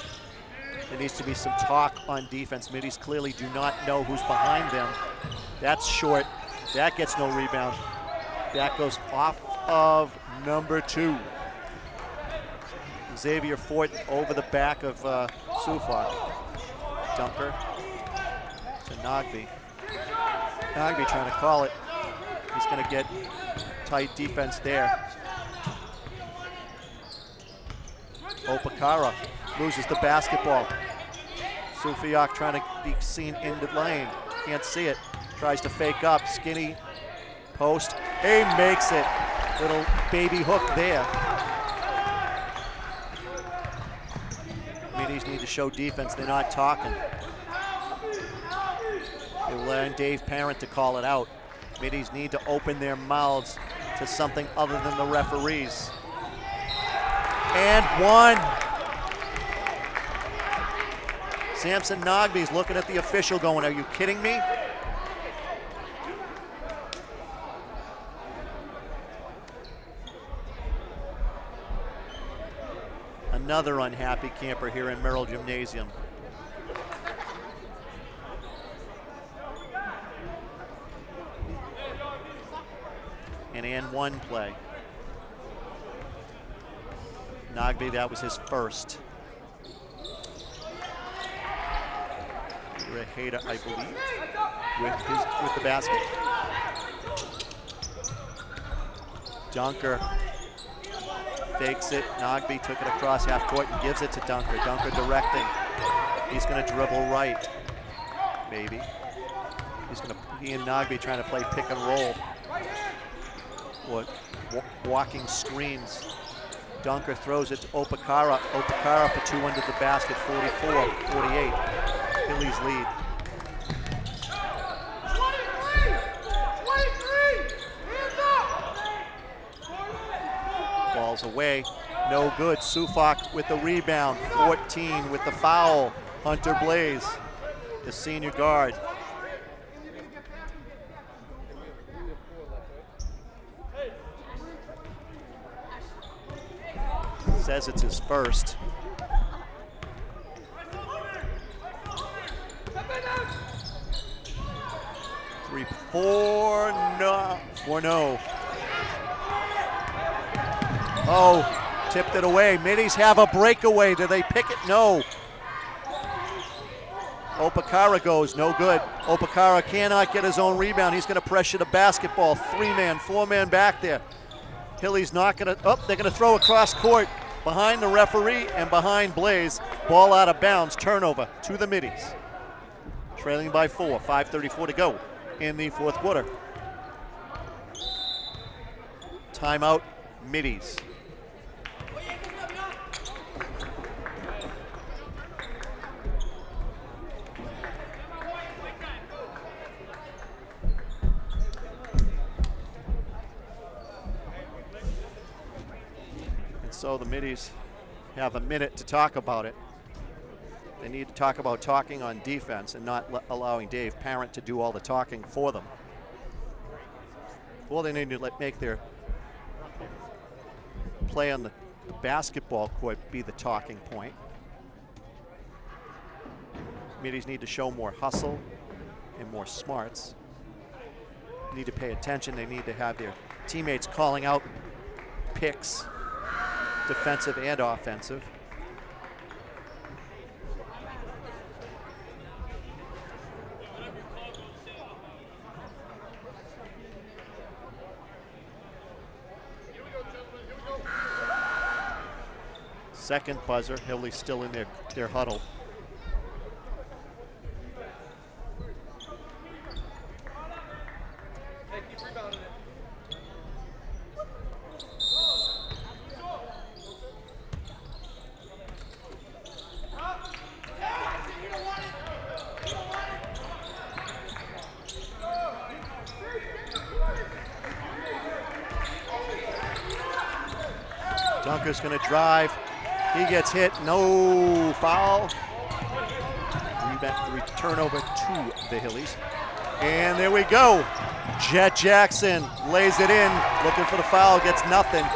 There needs to be some talk on defense. Middies clearly do not know who's behind them. That's short. That gets no rebound. That goes off of number 2. Xavier Fort over the back of Sufak. Dunker to Nagby. Nagby trying to call it. He's going to get tight defense there. Opakara loses the basketball. Sufiak trying to be seen in the lane. Can't see it. Tries to fake up. Skinny post. He makes it. Little baby hook there. Middies need to show defense. They're not talking. They're allowing Dave Parent to call it out. Middies need to open their mouths to something other than the referees. And 1. Samson Nagby's looking at the official going, are you kidding me? another unhappy camper here in Merrill Gymnasium. An and one play. Nagbe, that was his first. Raheda, I believe, with the basket. Dunker fakes it. Nagbe took it across half court and gives it to Dunker. Dunker directing. He's going to dribble right, maybe. He and Nagbe trying to play pick and roll. Walking screens. Dunker throws it to Opakara. Opakara for two under the basket, 44-48. Phillies lead. 23! Hands up! Ball's away, no good. Sufak with the rebound, 14 with the foul. Hunter Blaze, the senior guard. Says it's his first. Four, no. Oh, tipped it away. Middies have a breakaway. Do they pick it? No. Opakara goes, no good. Opakara cannot get his own rebound. He's going to pressure the basketball. 3-man, 4-man back there. Hilly's not going to, they're going to throw across court behind the referee and behind Blaze. Ball out of bounds, turnover to the Middies. Trailing by 4, 5:34 to go in the fourth quarter. Timeout, Middies. And so the Middies have a minute to talk about it. They need to talk about talking on defense and not allowing Dave Parent to do all the talking for them. Well, they need to make their play on the basketball court be the talking point. Middies need to show more hustle and more smarts. They need to pay attention. They need to have their teammates calling out picks, defensive and offensive. Second buzzer, Hilly's still in their huddle. Dunker's gonna drive. He gets hit, no foul. Turnover to the Hillies. And there we go. Jet Jackson lays it in, looking for the foul, gets nothing.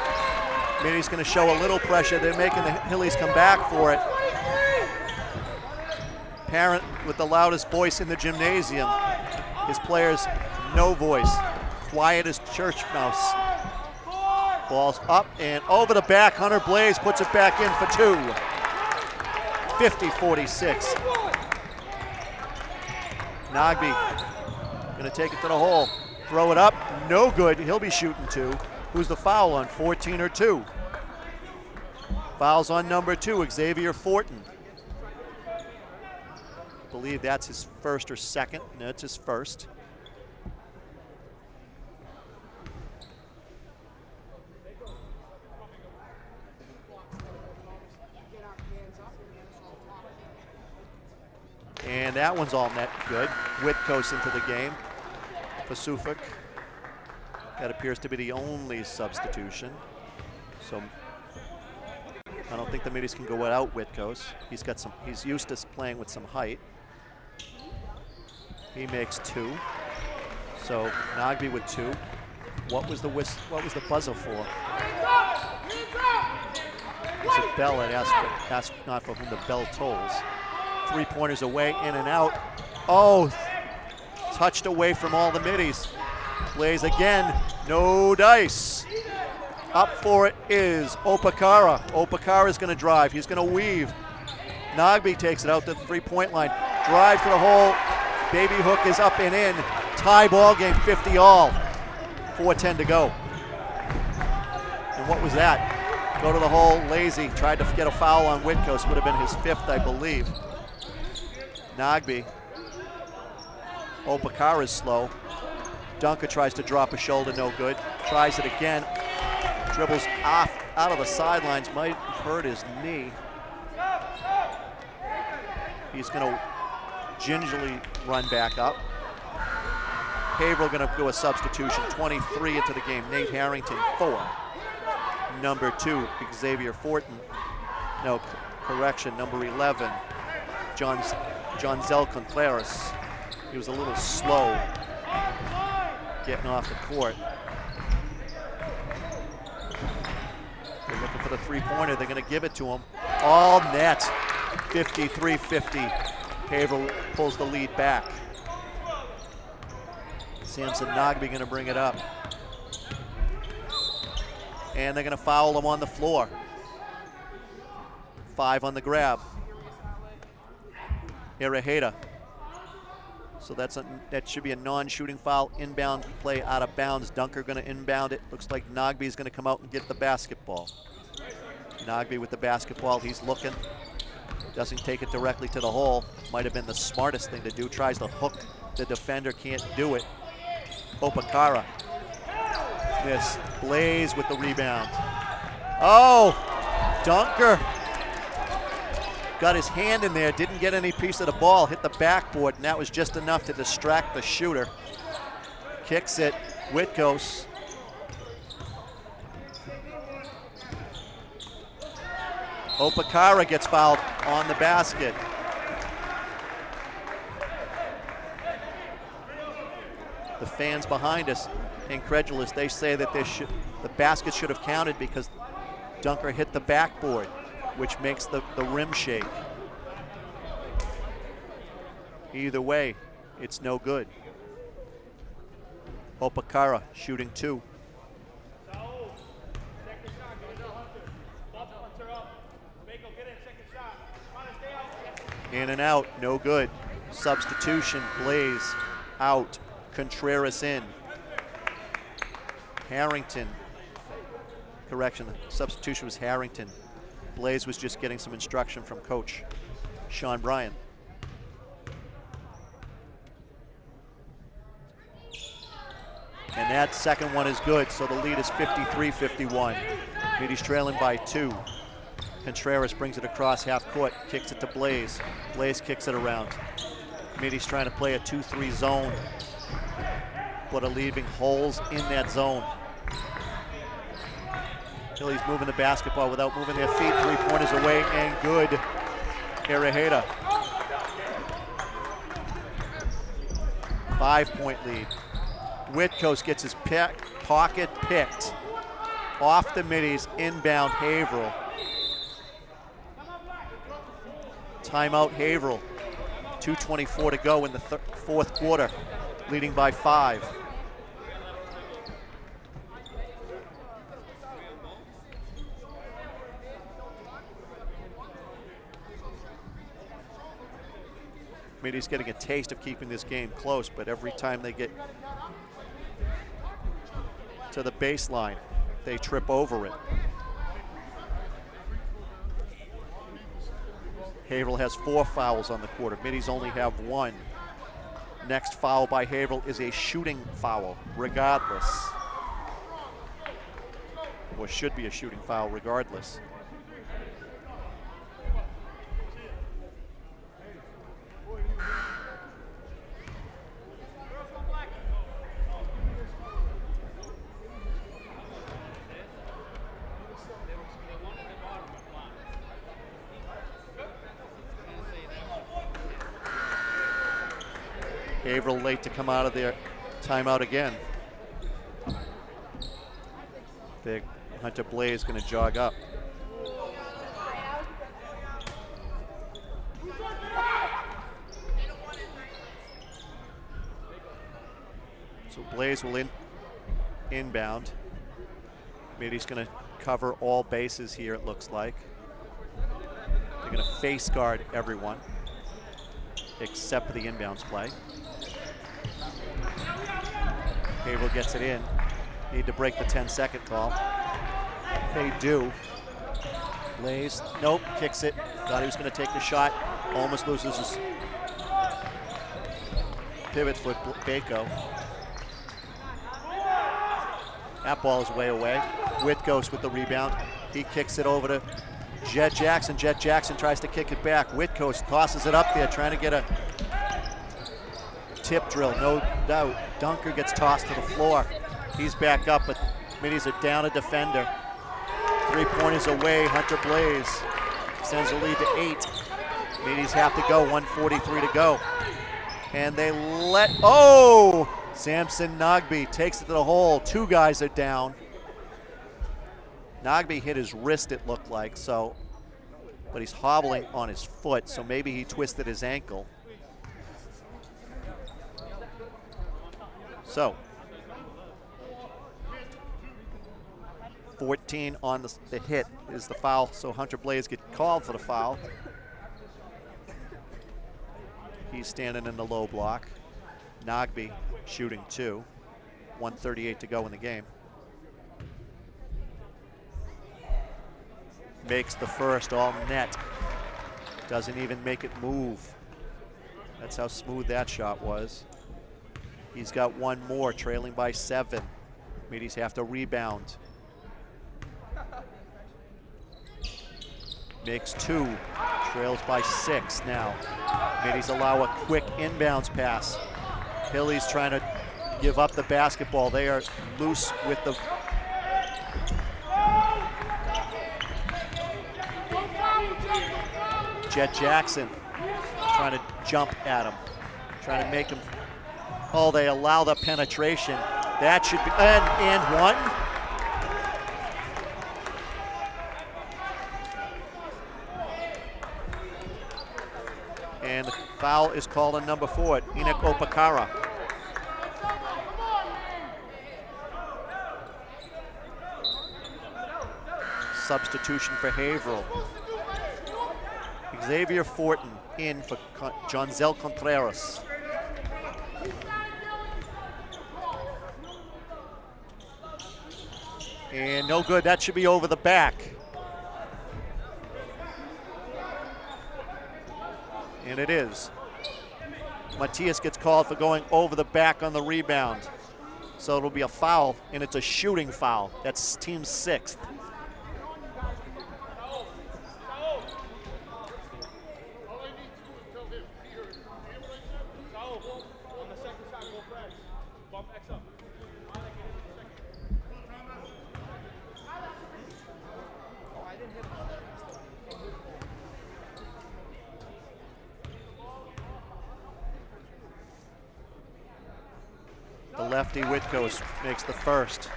Middy's gonna show a little pressure. They're making the Hillies come back for it. Parent with the loudest voice in the gymnasium. His players, no voice. Quiet as church mouse. Ball's up and over the back. Hunter Blaze puts it back in for two. 50-46. Nagbe gonna take it to the hole. Throw it up, no good. He'll be shooting two. Who's the foul on? 14 or 2. Fouls on number 2, Xavier Fortin. Believe that's his first or second. No, it's his first. And that one's all net good. Whitkos into the game for Suffolk. That appears to be the only substitution. So I don't think the Middies can go without Whitkos. He's used to playing with some height. He makes 2. So Nagbe with 2. What was the buzzer for? It's a bell. It asks not for whom the bell tolls. 3-pointers away, in and out. Oh, touched away from all the middies. Plays again, no dice. Up for it is Opakara. Opakara's gonna drive, he's gonna weave. Nagbe takes it out to the 3-point line. Drive to the hole, baby hook is up and in. Tie ball game, 50 all. 4:10 to go. And what was that? Go to the hole, lazy, tried to get a foul on Whitcoast, would have been his 5th, I believe. Nagbe. Opakara is slow. Dunker tries to drop a shoulder, no good. Tries it again. Dribbles off out of the sidelines, might have hurt his knee. He's going to gingerly run back up. Haverhill going to do a substitution. 23 into the game. Nate Harrington, 4. Number 2, Xavier Fortin. No, correction, number 11, John Zelcontreras. He was a little slow getting off the court. They're looking for the 3-pointer. They're going to give it to him. All net. 53-50. Haverhill pulls the lead back. Samson Nagbe going to bring it up. And they're going to foul him on the floor. 5 on the grab. Iraheta. So that should be a non-shooting foul. Inbound play out of bounds. Dunker going to inbound it. Looks like Nagbe is going to come out and get the basketball. Nagbe with the basketball. He's looking. Doesn't take it directly to the hole. Might have been the smartest thing to do. Tries to hook the defender. Can't do it. Opakara. Miss. Blaze with the rebound. Oh! Dunker. Got his hand in there, didn't get any piece of the ball, hit the backboard, and that was just enough to distract the shooter. Kicks it, Whitcoast. Opakara gets fouled on the basket. The fans behind us, incredulous, they say that the basket should have counted because Dunker hit the backboard, which makes the rim shake. Either way, it's no good. Opakara shooting 2. In and out, no good. Substitution, Blaze out, Contreras in. Harrington, correction, the substitution was Harrington. Blaze was just getting some instruction from coach Sean Bryan. And that second one is good, so the lead is 53-51. Meady's trailing by 2. Contreras brings it across half court, kicks it to Blaze. Blaze kicks it around. Meady's trying to play a 2-3 zone, but are leaving holes in that zone. Philly's moving the basketball without moving their feet. 3-pointers away and good. Iraheta. 5-point lead. Whitcoast gets his pocket picked off the middies, inbound Haverhill. Timeout Haverhill. 2:24 to go in the 4th quarter, leading by 5. Meady's getting a taste of keeping this game close, but every time they get to the baseline, they trip over it. Haverhill has 4 fouls on the quarter. Middies only have 1. Next foul by Haverhill is a shooting foul, regardless. Or should be a shooting foul, regardless. Haverhill late to come out of their timeout again. Big Hunter Blaze going to jog up. So Blaze will inbound. Mitty's going to cover all bases here, it looks like. They're going to face guard everyone except for the inbounds play. Haverhill gets it in. Need to break the 10-second call. They do. Blaze, nope, kicks it. Thought he was going to take the shot. Almost loses his pivot foot, Bako. That ball is way away. Whitcoast with the rebound. He kicks it over to Jet Jackson. Jet Jackson tries to kick it back. Whitcoast tosses it up there, trying to get a tip drill, no doubt. Dunker gets tossed to the floor. He's back up, but Middies are down a defender. 3-pointers away, Hunter Blaze extends the lead to 8. Middies have to go, 1:43 to go. And they Samson Nagbe takes it to the hole. 2 guys are down. Nagbe hit his wrist, it looked like, but he's hobbling on his foot, so maybe he twisted his ankle. So, 14 on the hit is the foul, so Hunter Blaze get called for the foul. He's standing in the low block. Nagbe shooting 2. 1:38 to go in the game. Makes the first all net. Doesn't even make it move. That's how smooth that shot was. He's got one more, trailing by 7. Middies have to rebound. Makes 2, trails by 6 now. Middies allow a quick inbounds pass. Hilly's trying to give up the basketball. They are loose with the Jet Jackson trying to jump at him, trying to make him. Oh, they allow the penetration. That should be, and one. And the foul is called on number 4, Enoch Opakara. Substitution for Haverhill. Xavier Fortin in for Jonzel Contreras. And no good, that should be over the back. And it is. Matias gets called for going over the back on the rebound. So it'll be a foul, and it's a shooting foul. That's team 6th. The lefty Whitcoast makes the first.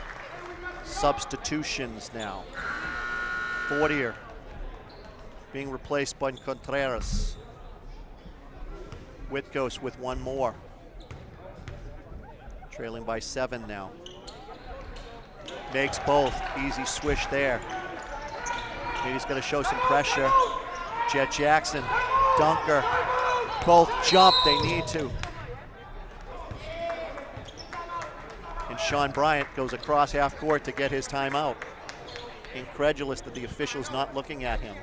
Substitutions now. Fortier being replaced by Contreras. Whitcoast with one more. Trailing by 7 now. Makes both. Easy swish there. He's going to show some pressure. Jet Jackson, Dunker, both jump. They need to. And Sean Bryant goes across half court to get his timeout. Incredulous that the official's not looking at him.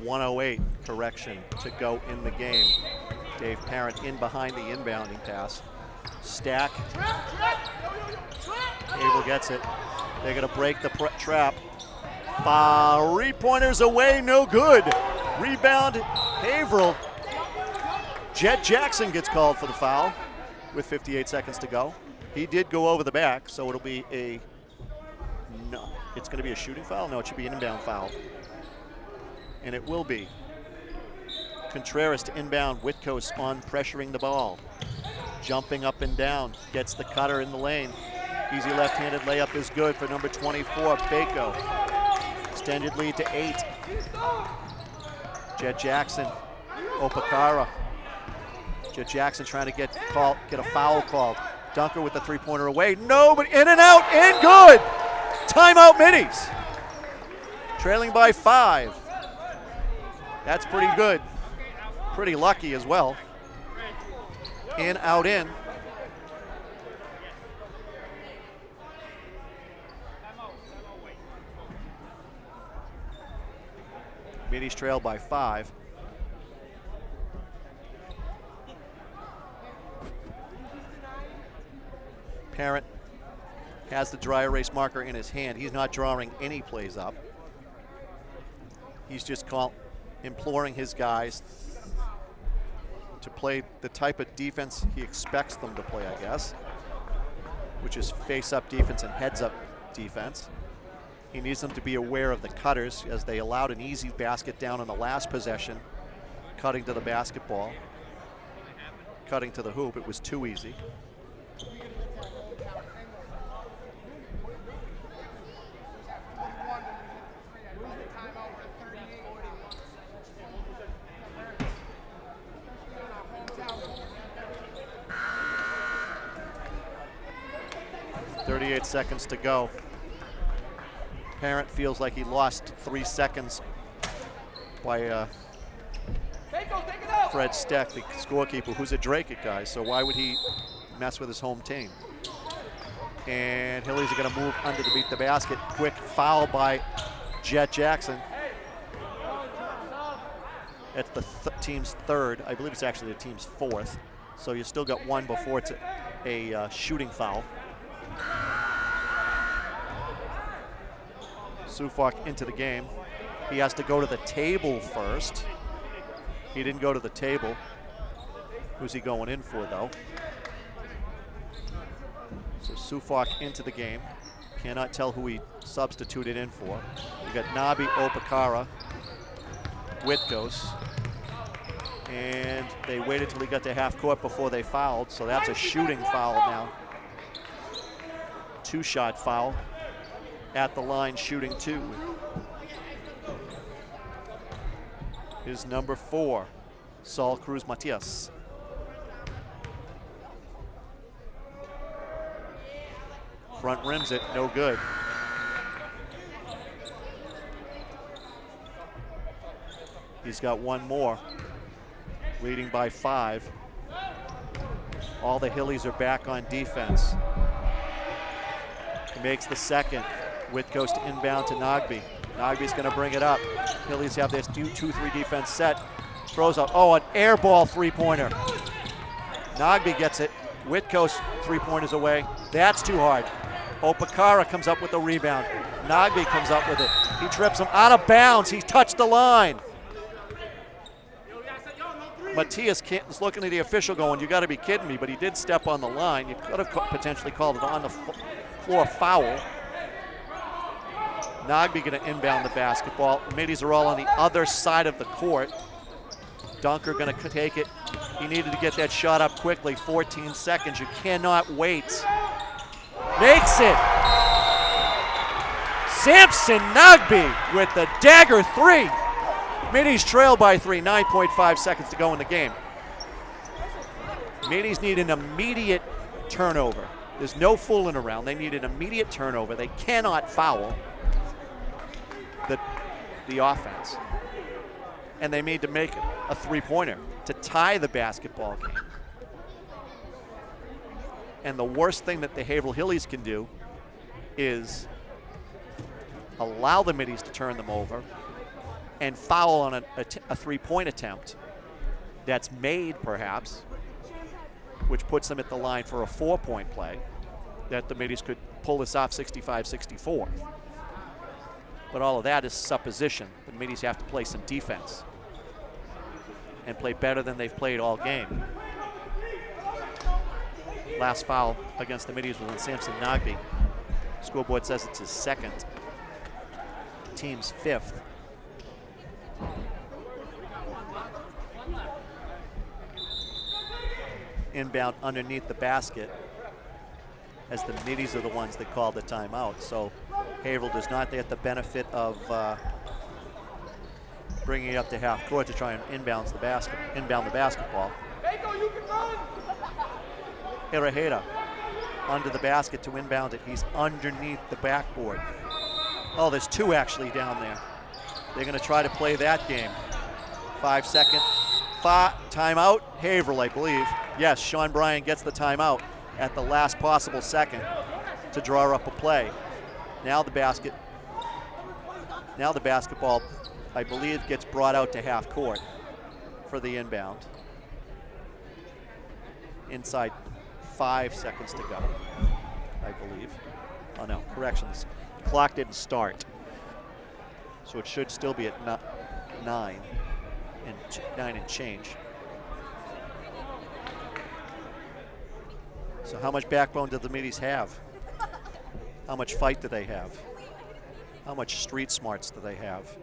.108 correction to go in the game. Dave Parent in behind the inbounding pass. Stack. Abel gets it. They're going to break the trap. 3-pointers away, no good. Rebound, Haverhill. Jet Jackson gets called for the foul with 58 seconds to go. He did go over the back, so it'll be a, no, it's going to be a shooting foul? No, it should be an inbound foul. And it will be. Contreras to inbound, Whitcoast on pressuring the ball. Jumping up and down, gets the cutter in the lane. Easy left-handed layup is good for number 24, Bako. Extended lead to 8. Jet Jackson, Opakara. Jet Jackson trying to get a foul called. Dunker with the three-pointer away. No, but in and out and good. Timeout Middies. Trailing by 5. That's pretty good. Pretty lucky as well. In, out, in. Middies trail by 5. Parent has the dry erase marker in his hand. He's not drawing any plays up. He's just imploring his guys to play the type of defense he expects them to play, I guess, which is face-up defense and heads-up defense. He needs them to be aware of the cutters, as they allowed an easy basket down on the last possession, cutting to the basketball, cutting to the hoop. It was too easy. .38 seconds to go. Parent feels like he lost 3 seconds by Fred Steck, the scorekeeper, who's a Dracut guy, so why would he mess with his home team? And Hillies are going to move under to beat the basket. Quick foul by Jet Jackson. It's the team's 3rd. I believe it's actually the team's 4th. So you still got 1 before it's a shooting foul. Suffolk into the game. He has to go to the table first. He didn't go to the table. Who's he going in for, though? So Suffolk into the game. Cannot tell who he substituted in for. You got Nabi, Opakara, Witkos. And they waited till he got to half court before they fouled, so that's a shooting foul now. 2-shot foul. At the line, shooting 2. Is number 4, Saul Cruz Matias. Front rims it, no good. He's got 1 more, leading by 5. All the Hillies are back on defense. He makes the second. Witkos to inbound to Nagbe. Nagbe's going to bring it up. Hillies have this 2-3 defense set. Throws up. Oh, an air ball three-pointer. Nagbe gets it. Witkos 3-pointers away. That's too hard. Opakara comes up with the rebound. Nagbe comes up with it. He trips him out of bounds. He touched the line. Matias is looking at the official going, you got to be kidding me, but he did step on the line. You could have potentially called it on the floor foul. Nagbe going to inbound the basketball. Middies are all on the other side of the court. Dunker going to take it. He needed to get that shot up quickly. 14 seconds. You cannot wait. Makes it. Samson Nagbe with the dagger 3. Middies trail by 3. 9.5 seconds to go in the game. Middies need an immediate turnover. There's no fooling around. They need an immediate turnover. They cannot foul the offense. And they need to make a 3-pointer to tie the basketball game. And the worst thing that the Haverhill Hillies can do is allow the Middies to turn them over and foul on a 3-point attempt that's made, perhaps, which puts them at the line for a 4-point play, that the Middies could pull this off 65-64. But all of that is supposition. The Middies have to play some defense and play better than they've played all game. Last foul against the Middies was on Samson Nagbe. Scoreboard says it's his 2nd. Team's 5th. Inbound underneath the basket. as the middies are the ones that called the timeout. So Haverhill does not get the benefit of bringing it up to half court to try and inbound the basketball. Haverhill under the basket to inbound it. He's underneath the backboard. Oh, there's two actually down there. They're going to try to play that game. 5 second timeout. Haverhill, I believe. Yes, Sean Bryan gets the timeout at the last possible second to draw up a play. Now the basketball, I believe, gets brought out to half court for the inbound. Inside 5 seconds to go, I believe. Oh no, corrections. Clock didn't start. So it should still be at 9 and change. So how much backbone do the middies have? How much fight do they have? How much street smarts do they have?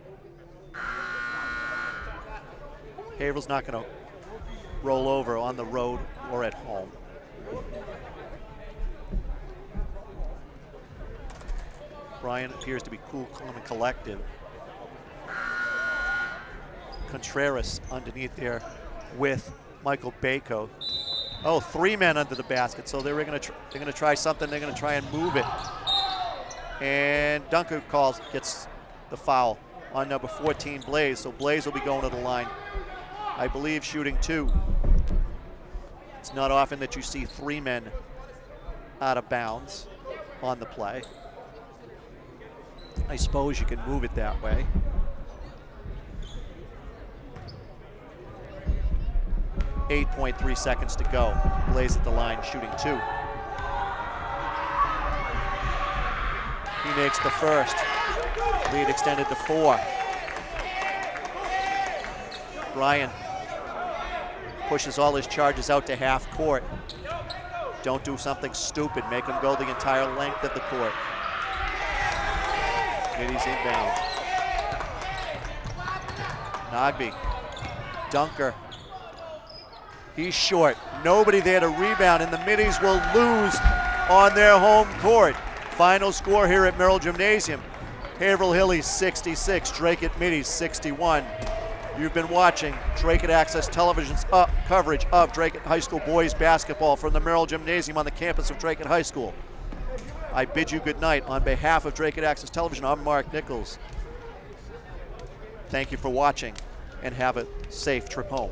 Haverhill's not going to roll over on the road or at home. Bryan appears to be cool, calm, and collected. Contreras underneath there with Michael Bako. Oh, 3 men under the basket, so they're going to try something. They're going to try and move it. And Dunker gets the foul on number 14, Blaze. So Blaze will be going to the line, I believe, shooting 2. It's not often that you see 3 men out of bounds on the play. I suppose you can move it that way. .3 seconds to go. Blaze at the line, shooting 2. He makes the first. Lead extended to 4. Bryan pushes all his charges out to half court. Don't do something stupid. Make him go the entire length of the court. Middies inbound. Nagbe. Dunker. He's short. Nobody there to rebound, and the middies will lose on their home court. Final score here at Merrill Gymnasium. Haverhill Hillies 66, Dracut Middies 61. You've been watching Dracut Access Television's coverage of Dracut High School boys basketball from the Merrill Gymnasium on the campus of Dracut High School. I bid you good night. On behalf of Dracut Access Television, I'm Mark Nichols. Thank you for watching, and have a safe trip home.